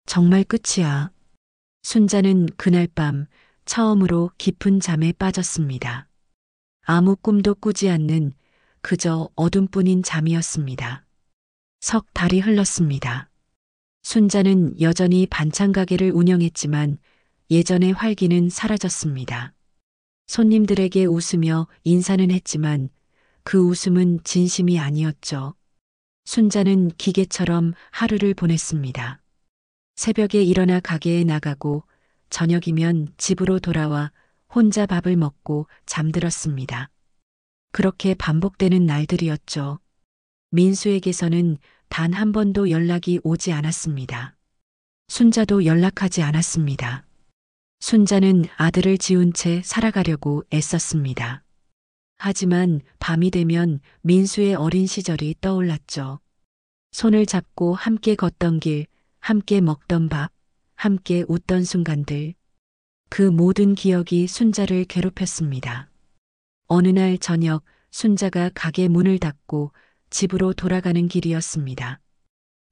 정말 끝이야. 순자는 그날 밤 처음으로 깊은 잠에 빠졌습니다. 아무 꿈도 꾸지 않는 그저 어둠뿐인 잠이었습니다. 석 달이 흘렀습니다. 순자는 여전히 반찬 가게를 운영했지만 예전의 활기는 사라졌습니다. 손님들에게 웃으며 인사는 했지만 그 웃음은 진심이 아니었죠. 순자는 기계처럼 하루를 보냈습니다. 새벽에 일어나 가게에 나가고 저녁이면 집으로 돌아와 혼자 밥을 먹고 잠들었습니다. 그렇게 반복되는 날들이었죠. 민수에게서는 단 한 번도 연락이 오지 않았습니다. 순자도 연락하지 않았습니다. 순자는 아들을 지운 채 살아가려고 애썼습니다. 하지만 밤이 되면 민수의 어린 시절이 떠올랐죠. 손을 잡고 함께 걷던 길, 함께 먹던 밥, 함께 웃던 순간들. 그 모든 기억이 순자를 괴롭혔습니다. 어느 날 저녁 순자가 가게 문을 닫고 집으로 돌아가는 길이었습니다.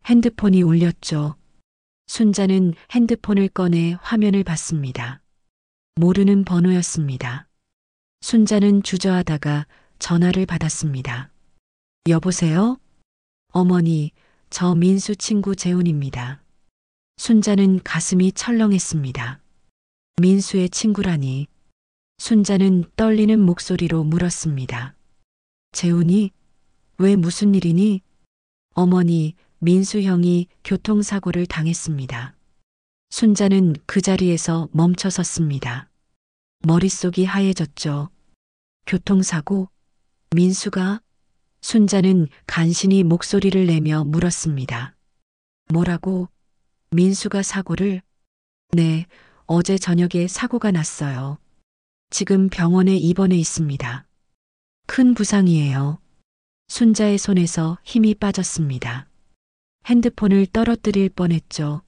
핸드폰이 울렸죠. 순자는 핸드폰을 꺼내 화면을 봤습니다. 모르는 번호였습니다. 순자는 주저하다가 전화를 받았습니다. 여보세요? 어머니, 저 민수 친구 재훈입니다. 순자는 가슴이 철렁했습니다. 민수의 친구라니. 순자는 떨리는 목소리로 물었습니다. 재훈이? 왜 무슨 일이니? 어머니, 민수 형이 교통사고를 당했습니다. 순자는 그 자리에서 멈춰 섰습니다. 머릿속이 하얘졌죠. 교통사고? 민수가? 순자는 간신히 목소리를 내며 물었습니다. 뭐라고? 민수가 사고를? 네, 어제 저녁에 사고가 났어요. 지금 병원에 입원해 있습니다. 큰 부상이에요. 순자의 손에서 힘이 빠졌습니다. 핸드폰을 떨어뜨릴 뻔했죠.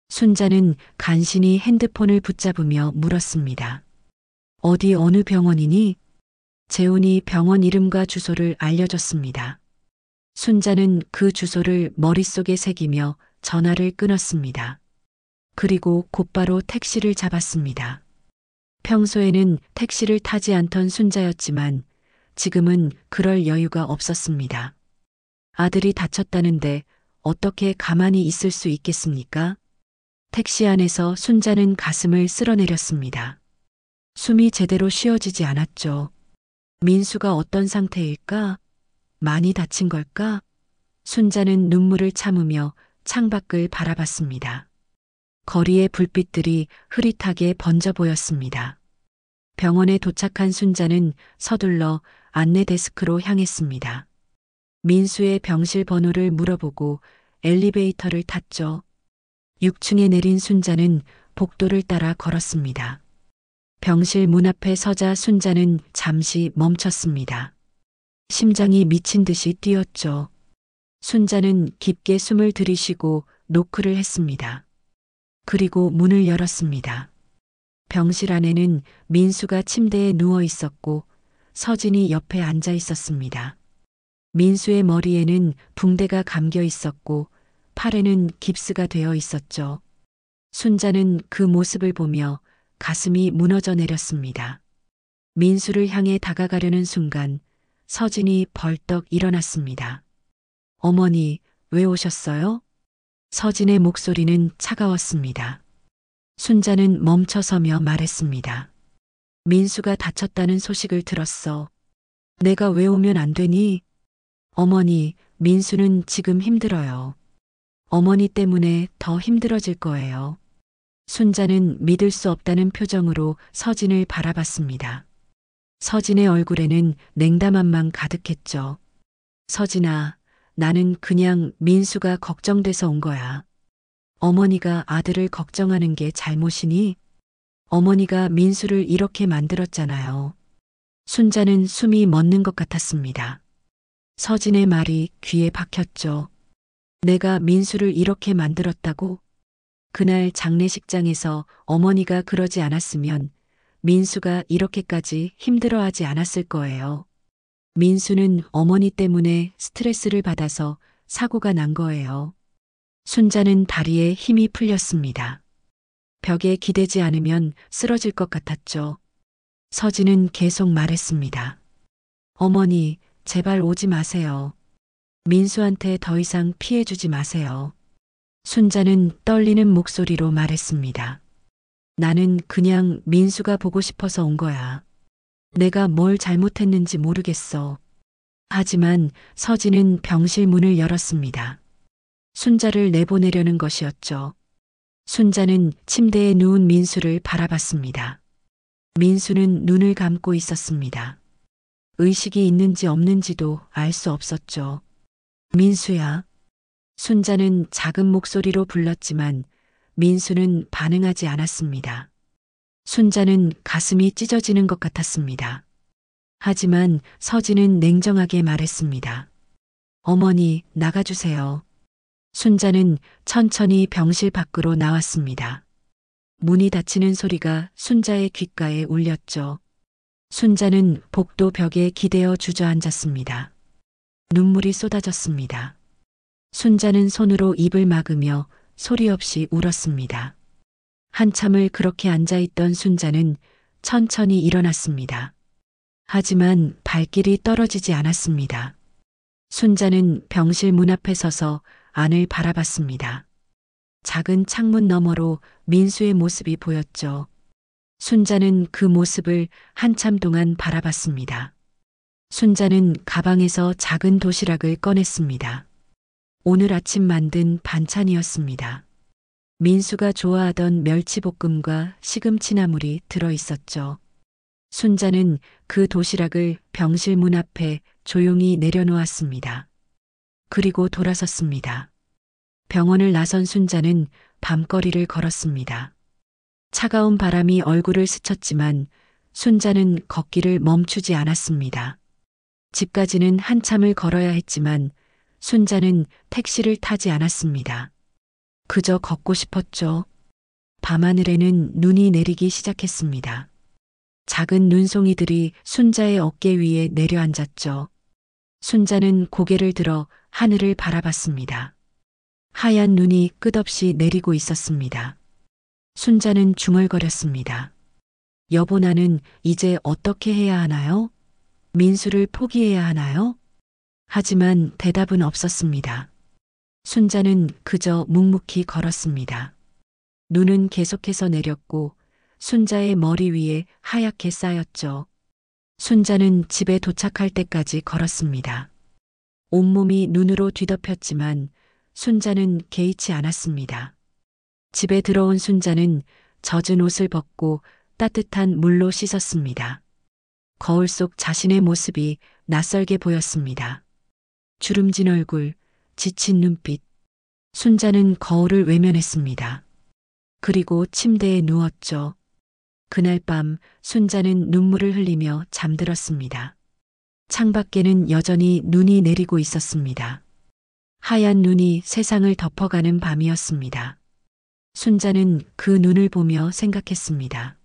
순자는 간신히 핸드폰을 붙잡으며 물었습니다. 어디 어느 병원이니? 재훈이 병원 이름과 주소를 알려줬습니다. 순자는 그 주소를 머릿속에 새기며 전화를 끊었습니다. 그리고 곧바로 택시를 잡았습니다. 평소에는 택시를 타지 않던 순자였지만 지금은 그럴 여유가 없었습니다. 아들이 다쳤다는데 어떻게 가만히 있을 수 있겠습니까? 택시 안에서 순자는 가슴을 쓸어내렸습니다. 숨이 제대로 쉬어지지 않았죠. 민수가 어떤 상태일까? 많이 다친 걸까? 순자는 눈물을 참으며 창밖을 바라봤습니다. 거리의 불빛들이 흐릿하게 번져 보였습니다. 병원에 도착한 순자는 서둘러 안내 데스크로 향했습니다. 민수의 병실 번호를 물어보고 엘리베이터를 탔죠. 6층에 내린 순자는 복도를 따라 걸었습니다. 병실 문 앞에 서자 순자는 잠시 멈췄습니다. 심장이 미친 듯이 뛰었죠. 순자는 깊게 숨을 들이쉬고 노크를 했습니다. 그리고 문을 열었습니다. 병실 안에는 민수가 침대에 누워 있었고 서진이 옆에 앉아 있었습니다. 민수의 머리에는 붕대가 감겨 있었고 팔에는 깁스가 되어 있었죠. 순자는 그 모습을 보며 가슴이 무너져 내렸습니다. 민수를 향해 다가가려는 순간 서진이 벌떡 일어났습니다. 어머니, 왜 오셨어요? 서진의 목소리는 차가웠습니다. 순자는 멈춰서며 말했습니다. 민수가 다쳤다는 소식을 들었어. 내가 왜 오면 안 되니? 어머니, 민수는 지금 힘들어요. 어머니 때문에 더 힘들어질 거예요. 순자는 믿을 수 없다는 표정으로 서진을 바라봤습니다. 서진의 얼굴에는 냉담함만 가득했죠. 서진아, 나는 그냥 민수가 걱정돼서 온 거야. 어머니가 아들을 걱정하는 게 잘못이니? 어머니가 민수를 이렇게 만들었잖아요. 순자는 숨이 멎는 것 같았습니다. 서진의 말이 귀에 박혔죠. 내가 민수를 이렇게 만들었다고? 그날 장례식장에서 어머니가 그러지 않았으면 민수가 이렇게까지 힘들어하지 않았을 거예요. 민수는 어머니 때문에 스트레스를 받아서 사고가 난 거예요. 순자는 다리에 힘이 풀렸습니다. 벽에 기대지 않으면 쓰러질 것 같았죠. 서진은 계속 말했습니다. 어머니, 제발 오지 마세요. 민수한테 더 이상 피해주지 마세요. 순자는 떨리는 목소리로 말했습니다. 나는 그냥 민수가 보고 싶어서 온 거야. 내가 뭘 잘못했는지 모르겠어. 하지만 서진은 병실 문을 열었습니다. 순자를 내보내려는 것이었죠. 순자는 침대에 누운 민수를 바라봤습니다. 민수는 눈을 감고 있었습니다. 의식이 있는지 없는지도 알 수 없었죠. 민수야. 순자는 작은 목소리로 불렀지만 민수는 반응하지 않았습니다. 순자는 가슴이 찢어지는 것 같았습니다. 하지만 서진은 냉정하게 말했습니다. 어머니, 나가주세요. 순자는 천천히 병실 밖으로 나왔습니다. 문이 닫히는 소리가 순자의 귓가에 울렸죠. 순자는 복도 벽에 기대어 주저앉았습니다. 눈물이 쏟아졌습니다. 순자는 손으로 입을 막으며 소리 없이 울었습니다. 한참을 그렇게 앉아있던 순자는 천천히 일어났습니다. 하지만 발길이 떨어지지 않았습니다. 순자는 병실 문 앞에 서서 안을 바라봤습니다. 작은 창문 너머로 민수의 모습이 보였죠. 순자는 그 모습을 한참 동안 바라봤습니다. 순자는 가방에서 작은 도시락을 꺼냈습니다. 오늘 아침 만든 반찬이었습니다. 민수가 좋아하던 멸치볶음과 시금치나물이 들어 있었죠. 순자는 그 도시락을 병실 문 앞에 조용히 내려놓았습니다. 그리고 돌아섰습니다. 병원을 나선 순자는 밤거리를 걸었습니다. 차가운 바람이 얼굴을 스쳤지만 순자는 걷기를 멈추지 않았습니다. 집까지는 한참을 걸어야 했지만 순자는 택시를 타지 않았습니다. 그저 걷고 싶었죠. 밤하늘에는 눈이 내리기 시작했습니다. 작은 눈송이들이 순자의 어깨 위에 내려앉았죠. 순자는 고개를 들어 하늘을 바라봤습니다. 하얀 눈이 끝없이 내리고 있었습니다. 순자는 중얼거렸습니다. 여보, 나는 이제 어떻게 해야 하나요? 민수를 포기해야 하나요? 하지만 대답은 없었습니다. 순자는 그저 묵묵히 걸었습니다. 눈은 계속해서 내렸고 순자의 머리 위에 하얗게 쌓였죠. 순자는 집에 도착할 때까지 걸었습니다. 온몸이 눈으로 뒤덮였지만 순자는 개의치 않았습니다. 집에 들어온 순자는 젖은 옷을 벗고 따뜻한 물로 씻었습니다. 거울 속 자신의 모습이 낯설게 보였습니다. 주름진 얼굴, 지친 눈빛. 순자는 거울을 외면했습니다. 그리고 침대에 누웠죠. 그날 밤 순자는 눈물을 흘리며 잠들었습니다. 창밖에는 여전히 눈이 내리고 있었습니다. 하얀 눈이 세상을 덮어가는 밤이었습니다. 순자는 그 눈을 보며 생각했습니다.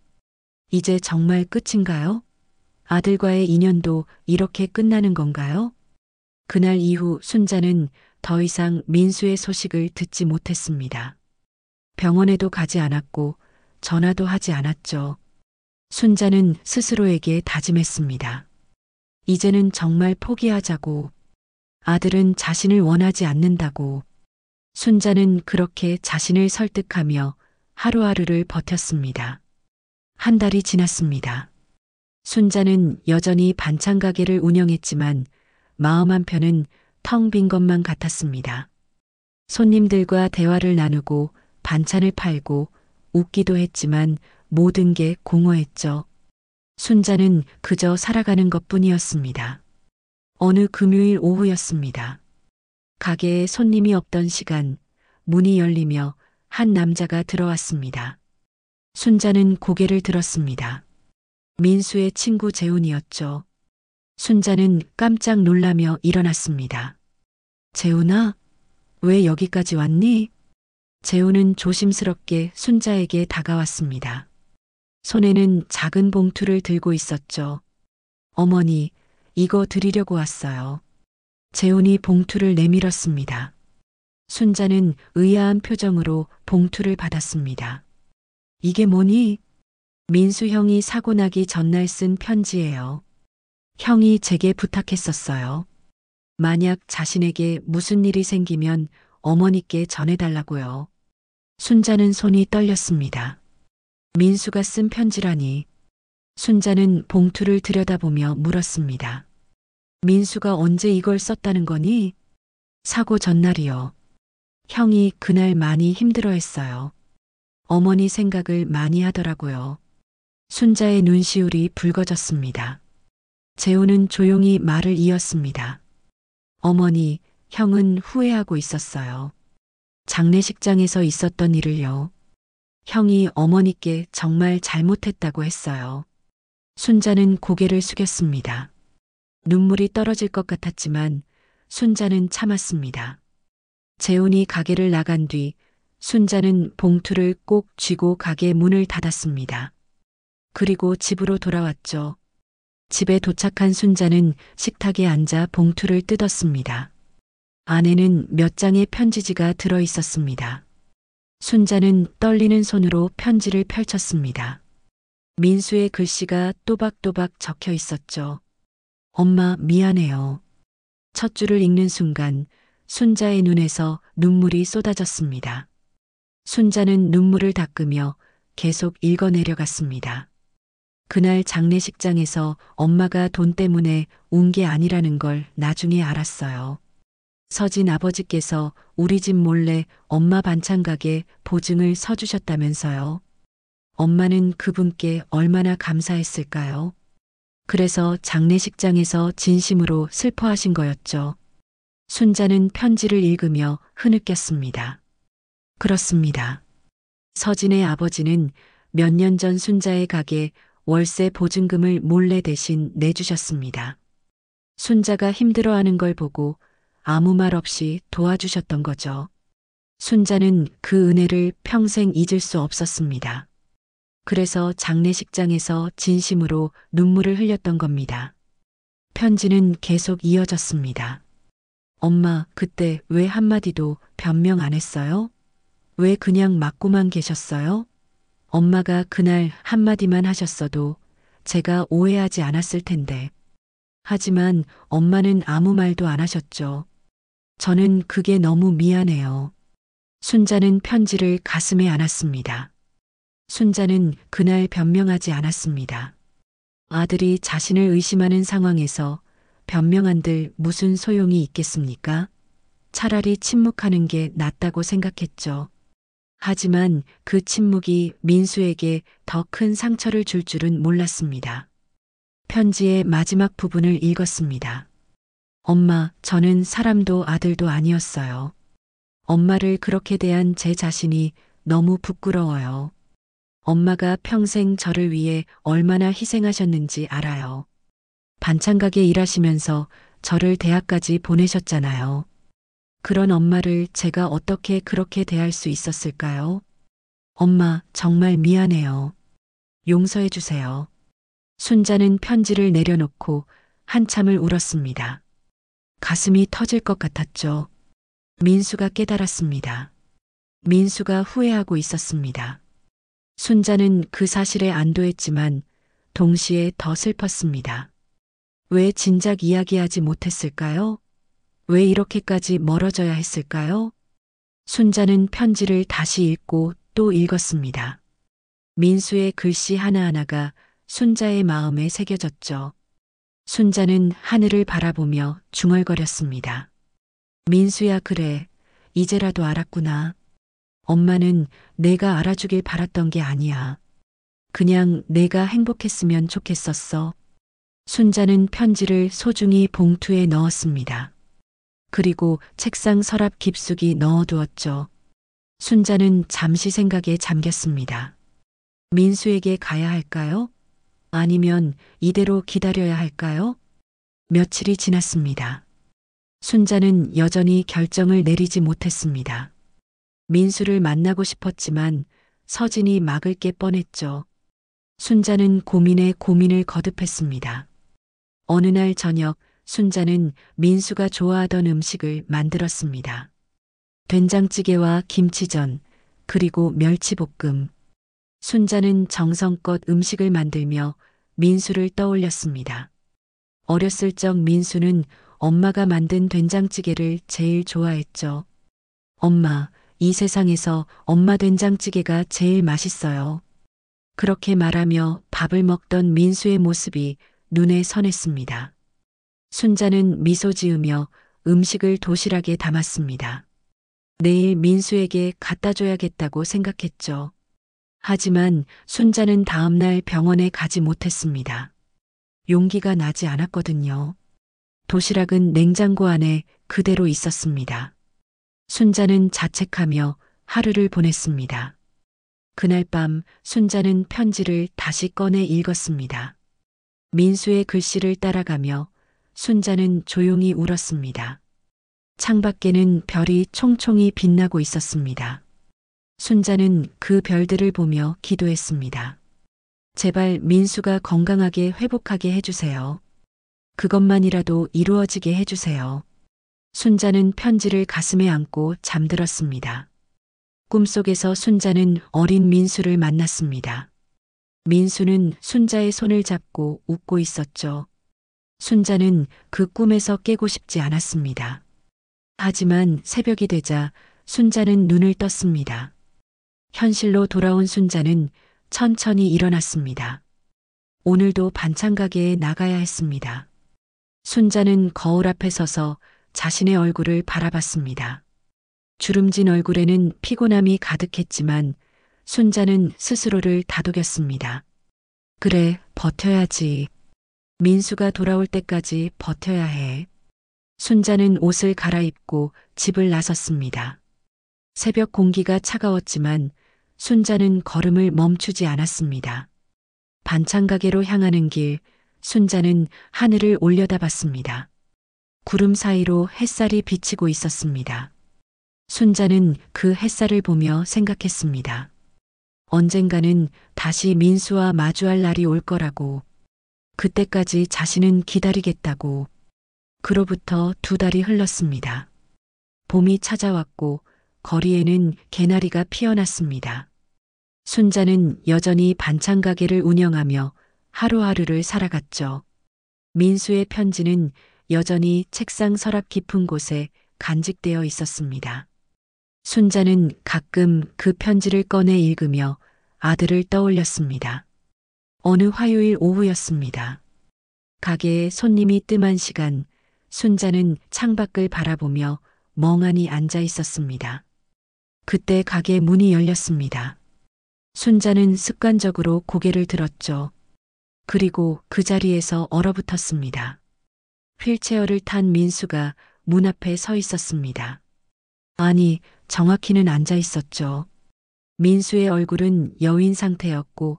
이제 정말 끝인가요? 아들과의 인연도 이렇게 끝나는 건가요? 그날 이후 순자는 더 이상 민수의 소식을 듣지 못했습니다. 병원에도 가지 않았고 전화도 하지 않았죠. 순자는 스스로에게 다짐했습니다. 이제는 정말 포기하자고. 아들은 자신을 원하지 않는다고. 순자는 그렇게 자신을 설득하며 하루하루를 버텼습니다. 한 달이 지났습니다. 순자는 여전히 반찬 가게를 운영했지만 마음 한편은 텅 빈 것만 같았습니다. 손님들과 대화를 나누고 반찬을 팔고 웃기도 했지만 모든 게 공허했죠. 순자는 그저 살아가는 것뿐이었습니다. 어느 금요일 오후였습니다. 가게에 손님이 없던 시간, 문이 열리며 한 남자가 들어왔습니다. 순자는 고개를 들었습니다. 민수의 친구 재훈이었죠. 순자는 깜짝 놀라며 일어났습니다. 재훈아, 왜 여기까지 왔니? 재훈은 조심스럽게 순자에게 다가왔습니다. 손에는 작은 봉투를 들고 있었죠. 어머니, 이거 드리려고 왔어요. 재훈이 봉투를 내밀었습니다. 순자는 의아한 표정으로 봉투를 받았습니다. 이게 뭐니? 민수 형이 사고 나기 전날 쓴 편지예요. 형이 제게 부탁했었어요. 만약 자신에게 무슨 일이 생기면 어머니께 전해달라고요. 순자는 손이 떨렸습니다. 민수가 쓴 편지라니. 순자는 봉투를 들여다보며 물었습니다. 민수가 언제 이걸 썼다는 거니? 사고 전날이요. 형이 그날 많이 힘들어했어요. 어머니 생각을 많이 하더라고요. 순자의 눈시울이 붉어졌습니다. 재훈은 조용히 말을 이었습니다. 어머니, 형은 후회하고 있었어요. 장례식장에서 있었던 일을요. 형이 어머니께 정말 잘못했다고 했어요. 순자는 고개를 숙였습니다. 눈물이 떨어질 것 같았지만 순자는 참았습니다. 재훈이 가게를 나간 뒤 순자는 봉투를 꼭 쥐고 가게 문을 닫았습니다. 그리고 집으로 돌아왔죠. 집에 도착한 순자는 식탁에 앉아 봉투를 뜯었습니다. 안에는 몇 장의 편지지가 들어 있었습니다. 순자는 떨리는 손으로 편지를 펼쳤습니다. 민수의 글씨가 또박또박 적혀 있었죠. 엄마, 미안해요. 첫 줄을 읽는 순간 순자의 눈에서 눈물이 쏟아졌습니다. 순자는 눈물을 닦으며 계속 읽어내려갔습니다. 그날 장례식장에서 엄마가 돈 때문에 운 게 아니라는 걸 나중에 알았어요. 서진 아버지께서 우리 집 몰래 엄마 반찬 가게 보증을 서주셨다면서요. 엄마는 그분께 얼마나 감사했을까요? 그래서 장례식장에서 진심으로 슬퍼하신 거였죠. 순자는 편지를 읽으며 흐느꼈습니다. 그렇습니다. 서진의 아버지는 몇 년 전 순자의 가게 월세 보증금을 몰래 대신 내주셨습니다. 순자가 힘들어하는 걸 보고 아무 말 없이 도와주셨던 거죠. 순자는 그 은혜를 평생 잊을 수 없었습니다. 그래서 장례식장에서 진심으로 눈물을 흘렸던 겁니다. 편지는 계속 이어졌습니다. 엄마, 그때 왜 한마디도 변명 안 했어요? 왜 그냥 맞고만 계셨어요? 엄마가 그날 한마디만 하셨어도 제가 오해하지 않았을 텐데. 하지만 엄마는 아무 말도 안 하셨죠. 저는 그게 너무 미안해요. 순자는 편지를 가슴에 안았습니다. 순자는 그날 변명하지 않았습니다. 아들이 자신을 의심하는 상황에서 변명한들 무슨 소용이 있겠습니까? 차라리 침묵하는 게 낫다고 생각했죠. 하지만 그 침묵이 민수에게 더 큰 상처를 줄 줄은 몰랐습니다. 편지의 마지막 부분을 읽었습니다. 엄마, 저는 사람도 아들도 아니었어요. 엄마를 그렇게 대한 제 자신이 너무 부끄러워요. 엄마가 평생 저를 위해 얼마나 희생하셨는지 알아요. 반찬가게 일하시면서 저를 대학까지 보내셨잖아요. 그런 엄마를 제가 어떻게 그렇게 대할 수 있었을까요? 엄마, 정말 미안해요. 용서해 주세요. 순자는 편지를 내려놓고 한참을 울었습니다. 가슴이 터질 것 같았죠. 민수가 깨달았습니다. 민수가 후회하고 있었습니다. 순자는 그 사실에 안도했지만 동시에 더 슬펐습니다. 왜 진작 이야기하지 못했을까요? 왜 이렇게까지 멀어져야 했을까요? 순자는 편지를 다시 읽고 또 읽었습니다. 민수의 글씨 하나하나가 순자의 마음에 새겨졌죠. 순자는 하늘을 바라보며 중얼거렸습니다. 민수야, 그래. 이제라도 알았구나. 엄마는 내가 알아주길 바랐던 게 아니야. 그냥 내가 행복했으면 좋겠었어. 순자는 편지를 소중히 봉투에 넣었습니다. 그리고 책상 서랍 깊숙이 넣어두었죠. 순자는 잠시 생각에 잠겼습니다. 민수에게 가야 할까요? 아니면 이대로 기다려야 할까요? 며칠이 지났습니다. 순자는 여전히 결정을 내리지 못했습니다. 민수를 만나고 싶었지만 서진이 막을 게 뻔했죠. 순자는 고민에 고민을 거듭했습니다. 어느 날 저녁 순자는 민수가 좋아하던 음식을 만들었습니다. 된장찌개와 김치전, 그리고 멸치볶음. 순자는 정성껏 음식을 만들며 민수를 떠올렸습니다. 어렸을 적 민수는 엄마가 만든 된장찌개를 제일 좋아했죠. 엄마, 이 세상에서 엄마 된장찌개가 제일 맛있어요. 그렇게 말하며 밥을 먹던 민수의 모습이 눈에 선했습니다. 순자는 미소 지으며 음식을 도시락에 담았습니다. 내일 민수에게 갖다 줘야겠다고 생각했죠. 하지만 순자는 다음날 병원에 가지 못했습니다. 용기가 나지 않았거든요. 도시락은 냉장고 안에 그대로 있었습니다. 순자는 자책하며 하루를 보냈습니다. 그날 밤 순자는 편지를 다시 꺼내 읽었습니다. 민수의 글씨를 따라가며 순자는 조용히 울었습니다. 창밖에는 별이 총총히 빛나고 있었습니다. 순자는 그 별들을 보며 기도했습니다. 제발 민수가 건강하게 회복하게 해주세요. 그것만이라도 이루어지게 해주세요. 순자는 편지를 가슴에 안고 잠들었습니다. 꿈속에서 순자는 어린 민수를 만났습니다. 민수는 순자의 손을 잡고 웃고 있었죠. 순자는 그 꿈에서 깨고 싶지 않았습니다. 하지만 새벽이 되자 순자는 눈을 떴습니다. 현실로 돌아온 순자는 천천히 일어났습니다. 오늘도 반찬 가게에 나가야 했습니다. 순자는 거울 앞에 서서 자신의 얼굴을 바라봤습니다. 주름진 얼굴에는 피곤함이 가득했지만 순자는 스스로를 다독였습니다. 그래, 버텨야지. 민수가 돌아올 때까지 버텨야 해. 순자는 옷을 갈아입고 집을 나섰습니다. 새벽 공기가 차가웠지만 순자는 걸음을 멈추지 않았습니다. 반찬 가게로 향하는 길, 순자는 하늘을 올려다봤습니다. 구름 사이로 햇살이 비치고 있었습니다. 순자는 그 햇살을 보며 생각했습니다. 언젠가는 다시 민수와 마주할 날이 올 거라고, 그때까지 자신은 기다리겠다고. 그로부터 2달이 흘렀습니다. 봄이 찾아왔고 거리에는 개나리가 피어났습니다. 순자는 여전히 반찬 가게를 운영하며 하루하루를 살아갔죠. 민수의 편지는 여전히 책상 서랍 깊은 곳에 간직되어 있었습니다. 순자는 가끔 그 편지를 꺼내 읽으며 아들을 떠올렸습니다. 어느 화요일 오후였습니다. 가게에 손님이 뜸한 시간, 순자는 창밖을 바라보며 멍하니 앉아 있었습니다. 그때 가게 문이 열렸습니다. 순자는 습관적으로 고개를 들었죠. 그리고 그 자리에서 얼어붙었습니다. 휠체어를 탄 민수가 문 앞에 서 있었습니다. 아니, 정확히는 앉아 있었죠. 민수의 얼굴은 여인 상태였고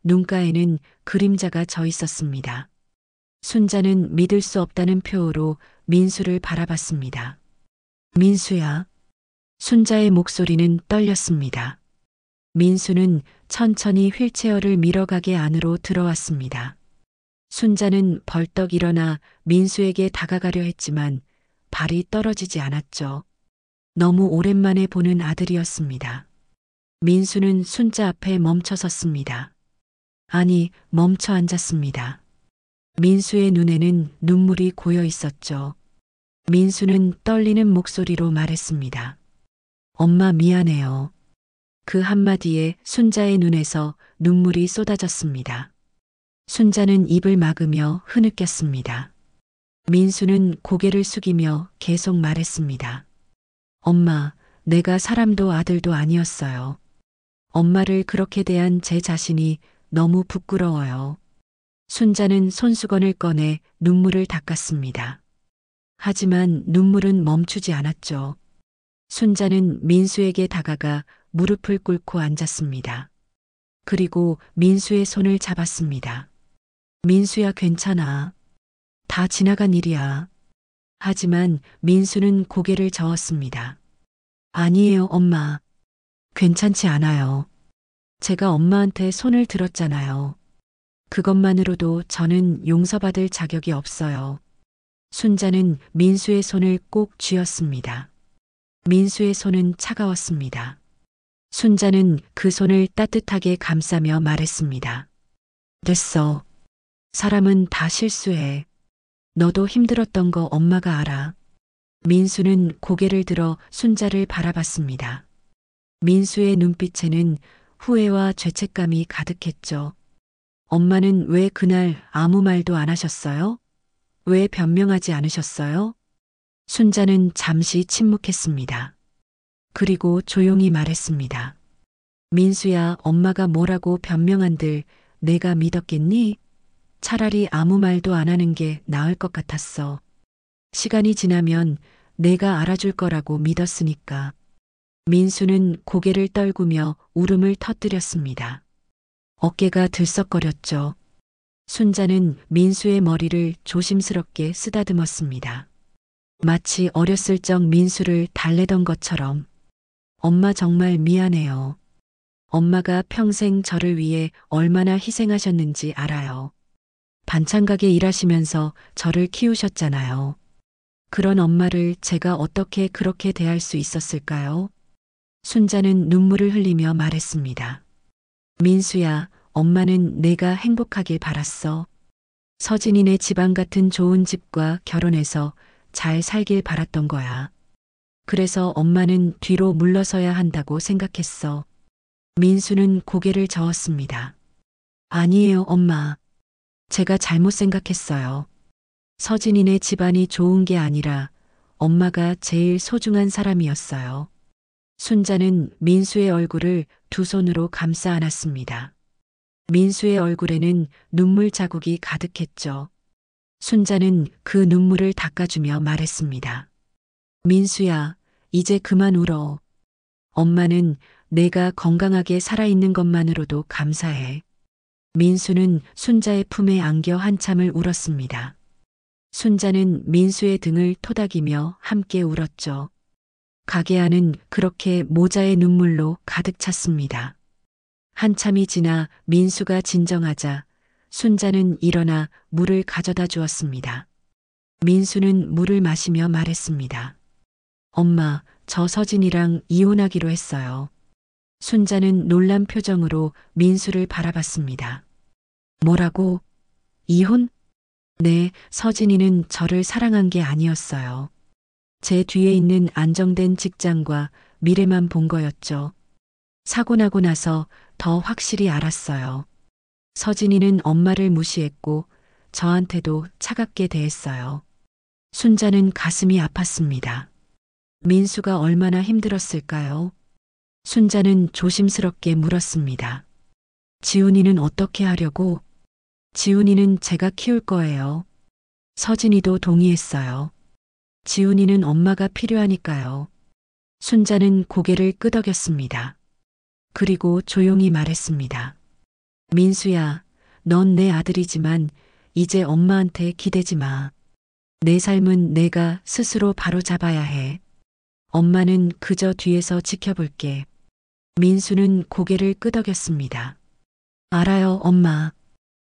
눈가에는 그림자가 져 있었습니다. 순자는 믿을 수 없다는 표호로 민수를 바라봤습니다. 민수야. 순자의 목소리는 떨렸습니다. 민수는 천천히 휠체어를 밀어가게 안으로 들어왔습니다. 순자는 벌떡 일어나 민수에게 다가가려 했지만 발이 떨어지지 않았죠. 너무 오랜만에 보는 아들이었습니다. 민수는 순자 앞에 멈춰 섰습니다. 아니, 멈춰 앉았습니다. 민수의 눈에는 눈물이 고여 있었죠. 민수는 떨리는 목소리로 말했습니다. 엄마 미안해요. 그 한마디에 순자의 눈에서 눈물이 쏟아졌습니다. 순자는 입을 막으며 흐느꼈습니다. 민수는 고개를 숙이며 계속 말했습니다. 엄마, 내가 사람도 아들도 아니었어요. 엄마를 그렇게 대한 제 자신이 너무 부끄러워요. 순자는 손수건을 꺼내 눈물을 닦았습니다. 하지만 눈물은 멈추지 않았죠. 순자는 민수에게 다가가 무릎을 꿇고 앉았습니다. 그리고 민수의 손을 잡았습니다. 민수야, 괜찮아. 다 지나간 일이야. 하지만 민수는 고개를 저었습니다. 아니에요, 엄마. 괜찮지 않아요. 제가 엄마한테 손을 들었잖아요. 그것만으로도 저는 용서받을 자격이 없어요. 순자는 민수의 손을 꼭 쥐었습니다. 민수의 손은 차가웠습니다. 순자는 그 손을 따뜻하게 감싸며 말했습니다. 됐어. 사람은 다 실수해. 너도 힘들었던 거 엄마가 알아. 민수는 고개를 들어 순자를 바라봤습니다. 민수의 눈빛에는 후회와 죄책감이 가득했죠. 엄마는 왜 그날 아무 말도 안 하셨어요? 왜 변명하지 않으셨어요? 순자는 잠시 침묵했습니다. 그리고 조용히 말했습니다. 민수야, 엄마가 뭐라고 변명한들 내가 믿었겠니? 차라리 아무 말도 안 하는 게 나을 것 같았어. 시간이 지나면 내가 알아줄 거라고 믿었으니까. 민수는 고개를 떨구며 울음을 터뜨렸습니다. 어깨가 들썩거렸죠. 순자는 민수의 머리를 조심스럽게 쓰다듬었습니다. 마치 어렸을 적 민수를 달래던 것처럼. 엄마 정말 미안해요. 엄마가 평생 저를 위해 얼마나 희생하셨는지 알아요. 반찬 가게 일하시면서 저를 키우셨잖아요. 그런 엄마를 제가 어떻게 그렇게 대할 수 있었을까요? 순자는 눈물을 흘리며 말했습니다. 민수야, 엄마는 내가 행복하길 바랐어. 서진이네 집안 같은 좋은 집과 결혼해서 잘 살길 바랐던 거야. 그래서 엄마는 뒤로 물러서야 한다고 생각했어. 민수는 고개를 저었습니다. 아니에요, 엄마. 제가 잘못 생각했어요. 서진이네 집안이 좋은 게 아니라 엄마가 제일 소중한 사람이었어요. 순자는 민수의 얼굴을 두 손으로 감싸 안았습니다. 민수의 얼굴에는 눈물 자국이 가득했죠. 순자는 그 눈물을 닦아주며 말했습니다. 민수야, 이제 그만 울어. 엄마는 내가 건강하게 살아있는 것만으로도 감사해. 민수는 순자의 품에 안겨 한참을 울었습니다. 순자는 민수의 등을 토닥이며 함께 울었죠. 가게 안은 그렇게 모자의 눈물로 가득 찼습니다. 한참이 지나 민수가 진정하자 순자는 일어나 물을 가져다 주었습니다. 민수는 물을 마시며 말했습니다. 엄마, 저 서진이랑 이혼하기로 했어요. 순자는 놀란 표정으로 민수를 바라봤습니다. 뭐라고? 이혼? 네, 서진이는 저를 사랑한 게 아니었어요. 제 뒤에 있는 안정된 직장과 미래만 본 거였죠. 사고 나고 나서 더 확실히 알았어요. 서진이는 엄마를 무시했고 저한테도 차갑게 대했어요. 순자는 가슴이 아팠습니다. 민수가 얼마나 힘들었을까요? 순자는 조심스럽게 물었습니다. 지훈이는 어떻게 하려고? 지훈이는 제가 키울 거예요. 서진이도 동의했어요. 지훈이는 엄마가 필요하니까요. 순자는 고개를 끄덕였습니다. 그리고 조용히 말했습니다. 민수야, 넌 내 아들이지만 이제 엄마한테 기대지 마. 내 삶은 내가 스스로 바로잡아야 해. 엄마는 그저 뒤에서 지켜볼게. 민수는 고개를 끄덕였습니다. 알아요, 엄마.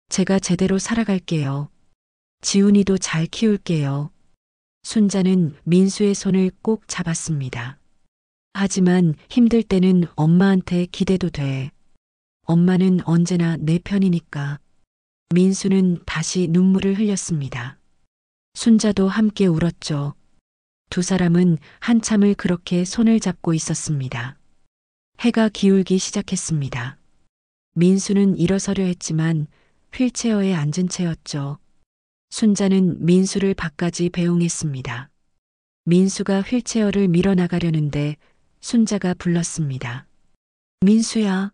제가 제대로 살아갈게요. 지훈이도 잘 키울게요. 순자는 민수의 손을 꼭 잡았습니다. 하지만 힘들 때는 엄마한테 기대도 돼. 엄마는 언제나 내 편이니까. 민수는 다시 눈물을 흘렸습니다. 순자도 함께 울었죠. 두 사람은 한참을 그렇게 손을 잡고 있었습니다. 해가 기울기 시작했습니다. 민수는 일어서려 했지만 휠체어에 앉은 채였죠. 순자는 민수를 밖까지 배웅했습니다. 민수가 휠체어를 밀어나가려는데 순자가 불렀습니다. 민수야.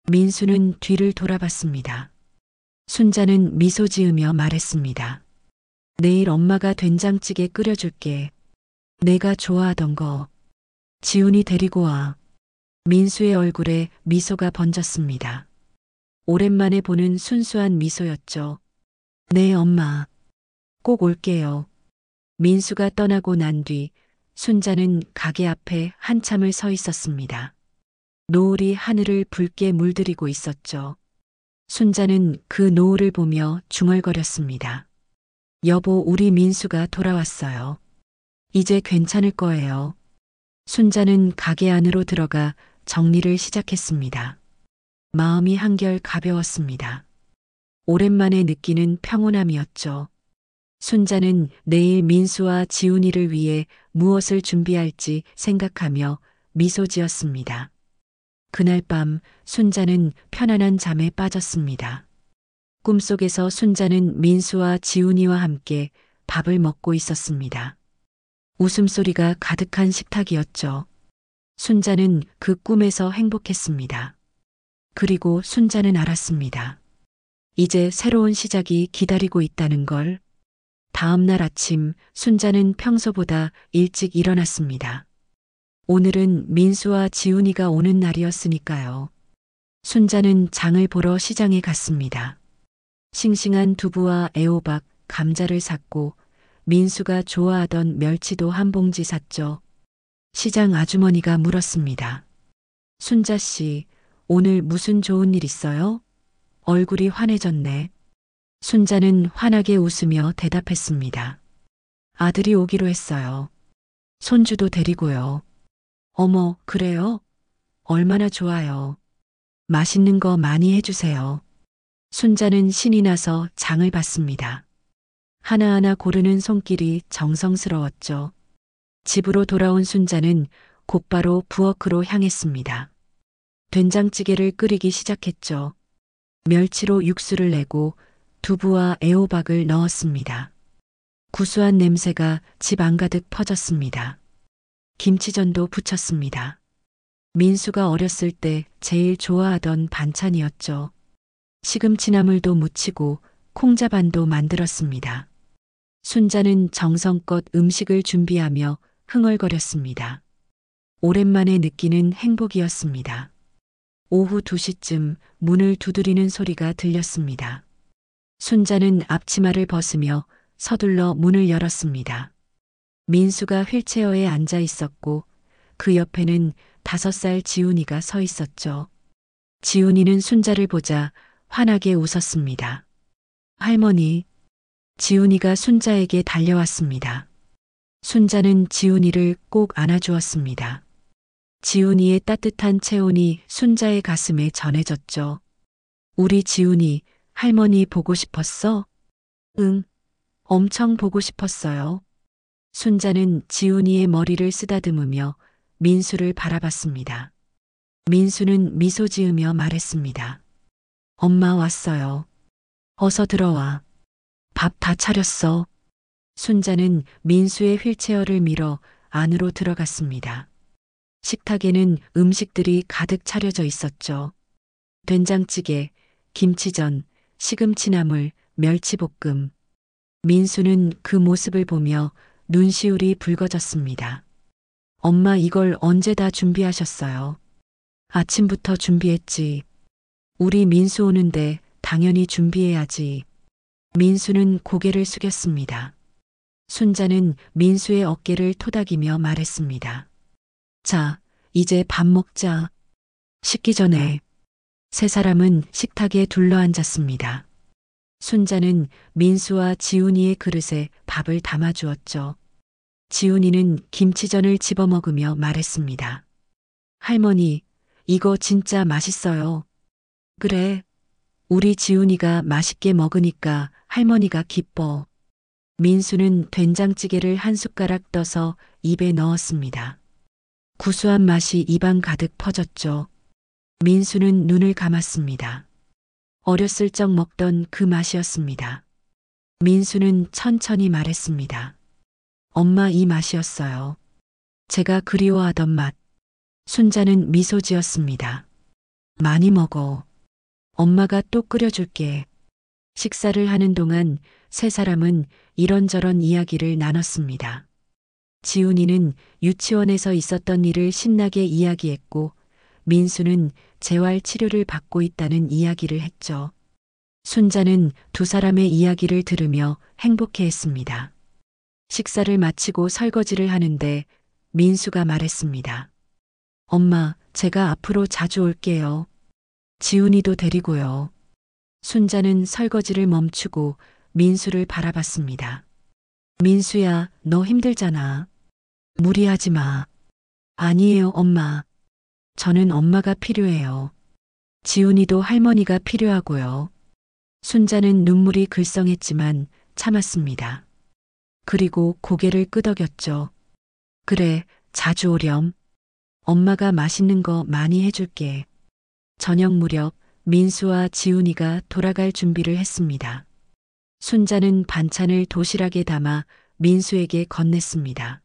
민수는 뒤를 돌아봤습니다. 순자는 미소 지으며 말했습니다. 내일 엄마가 된장찌개 끓여줄게. 내가 좋아하던 거. 지훈이 데리고 와. 민수의 얼굴에 미소가 번졌습니다. 오랜만에 보는 순수한 미소였죠. 네, 엄마. 꼭 올게요. 민수가 떠나고 난 뒤 순자는 가게 앞에 한참을 서 있었습니다. 노을이 하늘을 붉게 물들이고 있었죠. 순자는 그 노을을 보며 중얼거렸습니다. 여보, 우리 민수가 돌아왔어요. 이제 괜찮을 거예요. 순자는 가게 안으로 들어가 정리를 시작했습니다. 마음이 한결 가벼웠습니다. 오랜만에 느끼는 평온함이었죠. 순자는 내일 민수와 지훈이를 위해 무엇을 준비할지 생각하며 미소 지었습니다. 그날 밤 순자는 편안한 잠에 빠졌습니다. 꿈속에서 순자는 민수와 지훈이와 함께 밥을 먹고 있었습니다. 웃음소리가 가득한 식탁이었죠. 순자는 그 꿈에서 행복했습니다. 그리고 순자는 알았습니다. 이제 새로운 시작이 기다리고 있다는 걸. 다음 날 아침 순자는 평소보다 일찍 일어났습니다. 오늘은 민수와 지훈이가 오는 날이었으니까요. 순자는 장을 보러 시장에 갔습니다. 싱싱한 두부와 애호박, 감자를 샀고 민수가 좋아하던 멸치도 한 봉지 샀죠. 시장 아주머니가 물었습니다. 순자 씨, 오늘 무슨 좋은 일 있어요? 얼굴이 환해졌네. 순자는 환하게 웃으며 대답했습니다. 아들이 오기로 했어요. 손주도 데리고요. 어머, 그래요? 얼마나 좋아요. 맛있는 거 많이 해주세요. 순자는 신이 나서 장을 봤습니다. 하나하나 고르는 손길이 정성스러웠죠. 집으로 돌아온 순자는 곧바로 부엌으로 향했습니다. 된장찌개를 끓이기 시작했죠. 멸치로 육수를 내고 두부와 애호박을 넣었습니다. 구수한 냄새가 집 안가득 퍼졌습니다. 김치전도 부쳤습니다. 민수가 어렸을 때 제일 좋아하던 반찬이었죠. 시금치나물도 무치고 콩자반도 만들었습니다. 순자는 정성껏 음식을 준비하며 흥얼거렸습니다. 오랜만에 느끼는 행복이었습니다. 오후 2시쯤 문을 두드리는 소리가 들렸습니다. 순자는 앞치마를 벗으며 서둘러 문을 열었습니다. 민수가 휠체어에 앉아 있었고 그 옆에는 5살 지훈이가 서 있었죠. 지훈이는 순자를 보자 환하게 웃었습니다. 할머니, 지훈이가 순자에게 달려왔습니다. 순자는 지훈이를 꼭 안아주었습니다. 지훈이의 따뜻한 체온이 순자의 가슴에 전해졌죠. 우리 지훈이 할머니 보고 싶었어? 응, 엄청 보고 싶었어요. 순자는 지훈이의 머리를 쓰다듬으며 민수를 바라봤습니다. 민수는 미소 지으며 말했습니다. 엄마 왔어요. 어서 들어와. 밥 다 차렸어. 순자는 민수의 휠체어를 밀어 안으로 들어갔습니다. 식탁에는 음식들이 가득 차려져 있었죠. 된장찌개, 김치전, 시금치나물, 멸치볶음. 민수는 그 모습을 보며 눈시울이 붉어졌습니다. 엄마 이걸 언제 다 준비하셨어요? 아침부터 준비했지. 우리 민수 오는데 당연히 준비해야지. 민수는 고개를 숙였습니다. 순자는 민수의 어깨를 토닥이며 말했습니다. 자, 이제 밥 먹자. 식기 전에. 세 사람은 식탁에 둘러앉았습니다. 순자는 민수와 지훈이의 그릇에 밥을 담아주었죠. 지훈이는 김치전을 집어먹으며 말했습니다. 할머니, 이거 진짜 맛있어요. 그래, 우리 지훈이가 맛있게 먹으니까 할머니가 기뻐. 민수는 된장찌개를 한 숟가락 떠서 입에 넣었습니다. 구수한 맛이 입안 가득 퍼졌죠. 민수는 눈을 감았습니다. 어렸을 적 먹던 그 맛이었습니다. 민수는 천천히 말했습니다. 엄마 이 맛이었어요. 제가 그리워하던 맛. 순자는 미소 지었습니다. 많이 먹어. 엄마가 또 끓여줄게. 식사를 하는 동안 세 사람은 이런저런 이야기를 나눴습니다. 지훈이는 유치원에서 있었던 일을 신나게 이야기했고 민수는 재활 치료를 받고 있다는 이야기를 했죠. 순자는 두 사람의 이야기를 들으며 행복해했습니다. 식사를 마치고 설거지를 하는데 민수가 말했습니다. 엄마, 제가 앞으로 자주 올게요. 지훈이도 데리고요. 순자는 설거지를 멈추고 민수를 바라봤습니다. 민수야, 너 힘들잖아. 무리하지 마. 아니에요, 엄마. 저는 엄마가 필요해요. 지훈이도 할머니가 필요하고요. 순자는 눈물이 글썽했지만 참았습니다. 그리고 고개를 끄덕였죠. 그래, 자주 오렴. 엄마가 맛있는 거 많이 해줄게. 저녁 무렵 민수와 지훈이가 돌아갈 준비를 했습니다. 순자는 반찬을 도시락에 담아 민수에게 건넸습니다.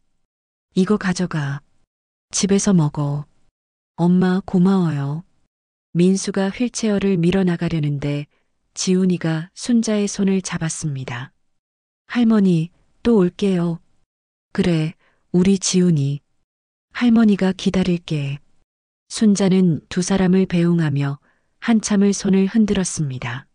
이거 가져가. 집에서 먹어. 엄마 고마워요. 민수가 휠체어를 밀어나가려는데 지훈이가 순자의 손을 잡았습니다. 할머니, 또 올게요. 그래, 우리 지훈이. 할머니가 기다릴게. 순자는 두 사람을 배웅하며 한참을 손을 흔들었습니다.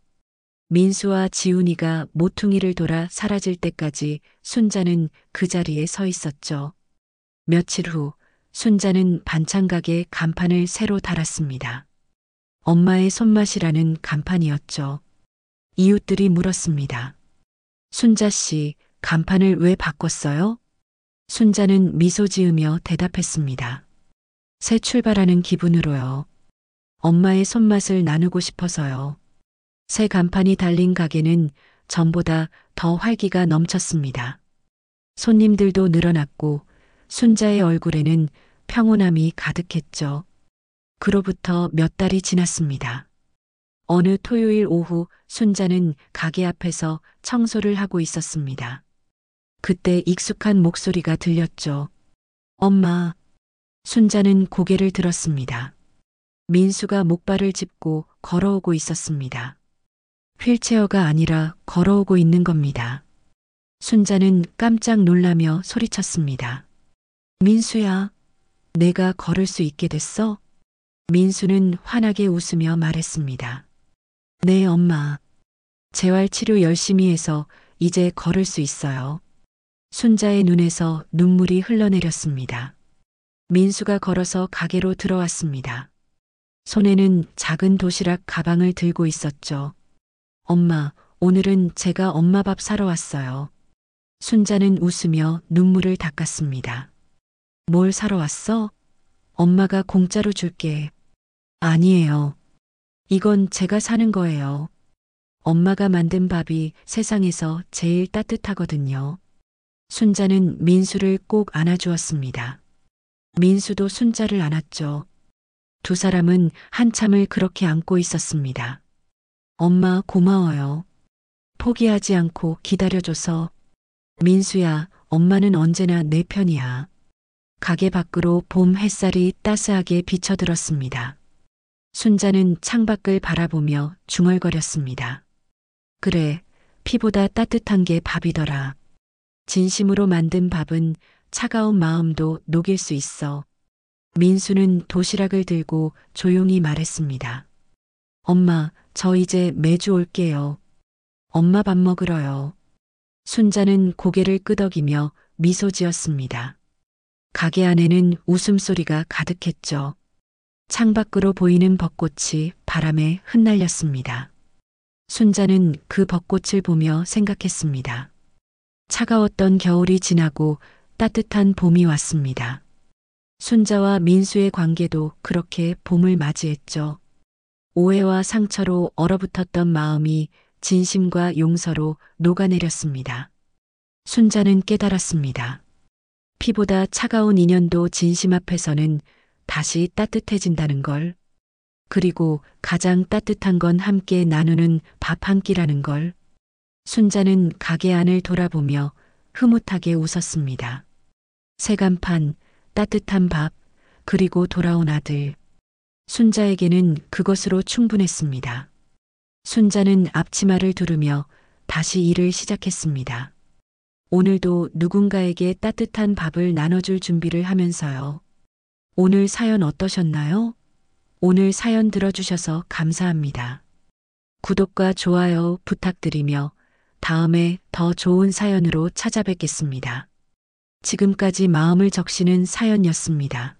민수와 지훈이가 모퉁이를 돌아 사라질 때까지 순자는 그 자리에 서 있었죠. 며칠 후 순자는 반찬가게 간판을 새로 달았습니다. 엄마의 손맛이라는 간판이었죠. 이웃들이 물었습니다. 순자 씨, 간판을 왜 바꿨어요? 순자는 미소 지으며 대답했습니다. 새 출발하는 기분으로요. 엄마의 손맛을 나누고 싶어서요. 새 간판이 달린 가게는 전보다 더 활기가 넘쳤습니다. 손님들도 늘어났고 순자의 얼굴에는 평온함이 가득했죠. 그로부터 몇 달이 지났습니다. 어느 토요일 오후 순자는 가게 앞에서 청소를 하고 있었습니다. 그때 익숙한 목소리가 들렸죠. 엄마. 순자는 고개를 들었습니다. 민수가 목발을 짚고 걸어오고 있었습니다. 휠체어가 아니라 걸어오고 있는 겁니다. 순자는 깜짝 놀라며 소리쳤습니다. 민수야, 내가 걸을 수 있게 됐어? 민수는 환하게 웃으며 말했습니다. 네, 엄마. 재활 치료 열심히 해서 이제 걸을 수 있어요. 순자의 눈에서 눈물이 흘러내렸습니다. 민수가 걸어서 가게로 들어왔습니다. 손에는 작은 도시락 가방을 들고 있었죠. 엄마, 오늘은 제가 엄마 밥 사러 왔어요. 순자는 웃으며 눈물을 닦았습니다. 뭘 사러 왔어? 엄마가 공짜로 줄게. 아니에요. 이건 제가 사는 거예요. 엄마가 만든 밥이 세상에서 제일 따뜻하거든요. 순자는 민수를 꼭 안아주었습니다. 민수도 순자를 안았죠. 두 사람은 한참을 그렇게 안고 있었습니다. 엄마 고마워요. 포기하지 않고 기다려줘서. 민수야, 엄마는 언제나 내 편이야. 가게 밖으로 봄 햇살이 따스하게 비쳐들었습니다. 순자는 창밖을 바라보며 중얼거렸습니다. 그래, 피보다 따뜻한 게 밥이더라. 진심으로 만든 밥은 차가운 마음도 녹일 수 있어. 민수는 도시락을 들고 조용히 말했습니다. 엄마, 저 이제 매주 올게요. 엄마 밥 먹으러요. 순자는 고개를 끄덕이며 미소 지었습니다. 가게 안에는 웃음소리가 가득했죠. 창밖으로 보이는 벚꽃이 바람에 흩날렸습니다. 순자는 그 벚꽃을 보며 생각했습니다. 차가웠던 겨울이 지나고 따뜻한 봄이 왔습니다. 순자와 민수의 관계도 그렇게 봄을 맞이했죠. 오해와 상처로 얼어붙었던 마음이 진심과 용서로 녹아내렸습니다. 순자는 깨달았습니다. 피보다 차가운 인연도 진심 앞에서는 다시 따뜻해진다는 걸. 그리고 가장 따뜻한 건 함께 나누는 밥 한 끼라는 걸. 순자는 가게 안을 돌아보며 흐뭇하게 웃었습니다. 새간판, 따뜻한 밥, 그리고 돌아온 아들. 순자에게는 그것으로 충분했습니다. 순자는 앞치마를 두르며 다시 일을 시작했습니다. 오늘도 누군가에게 따뜻한 밥을 나눠줄 준비를 하면서요. 오늘 사연 어떠셨나요? 오늘 사연 들어주셔서 감사합니다. 구독과 좋아요 부탁드리며 다음에 더 좋은 사연으로 찾아뵙겠습니다. 지금까지 마음을 적시는 사연이었습니다.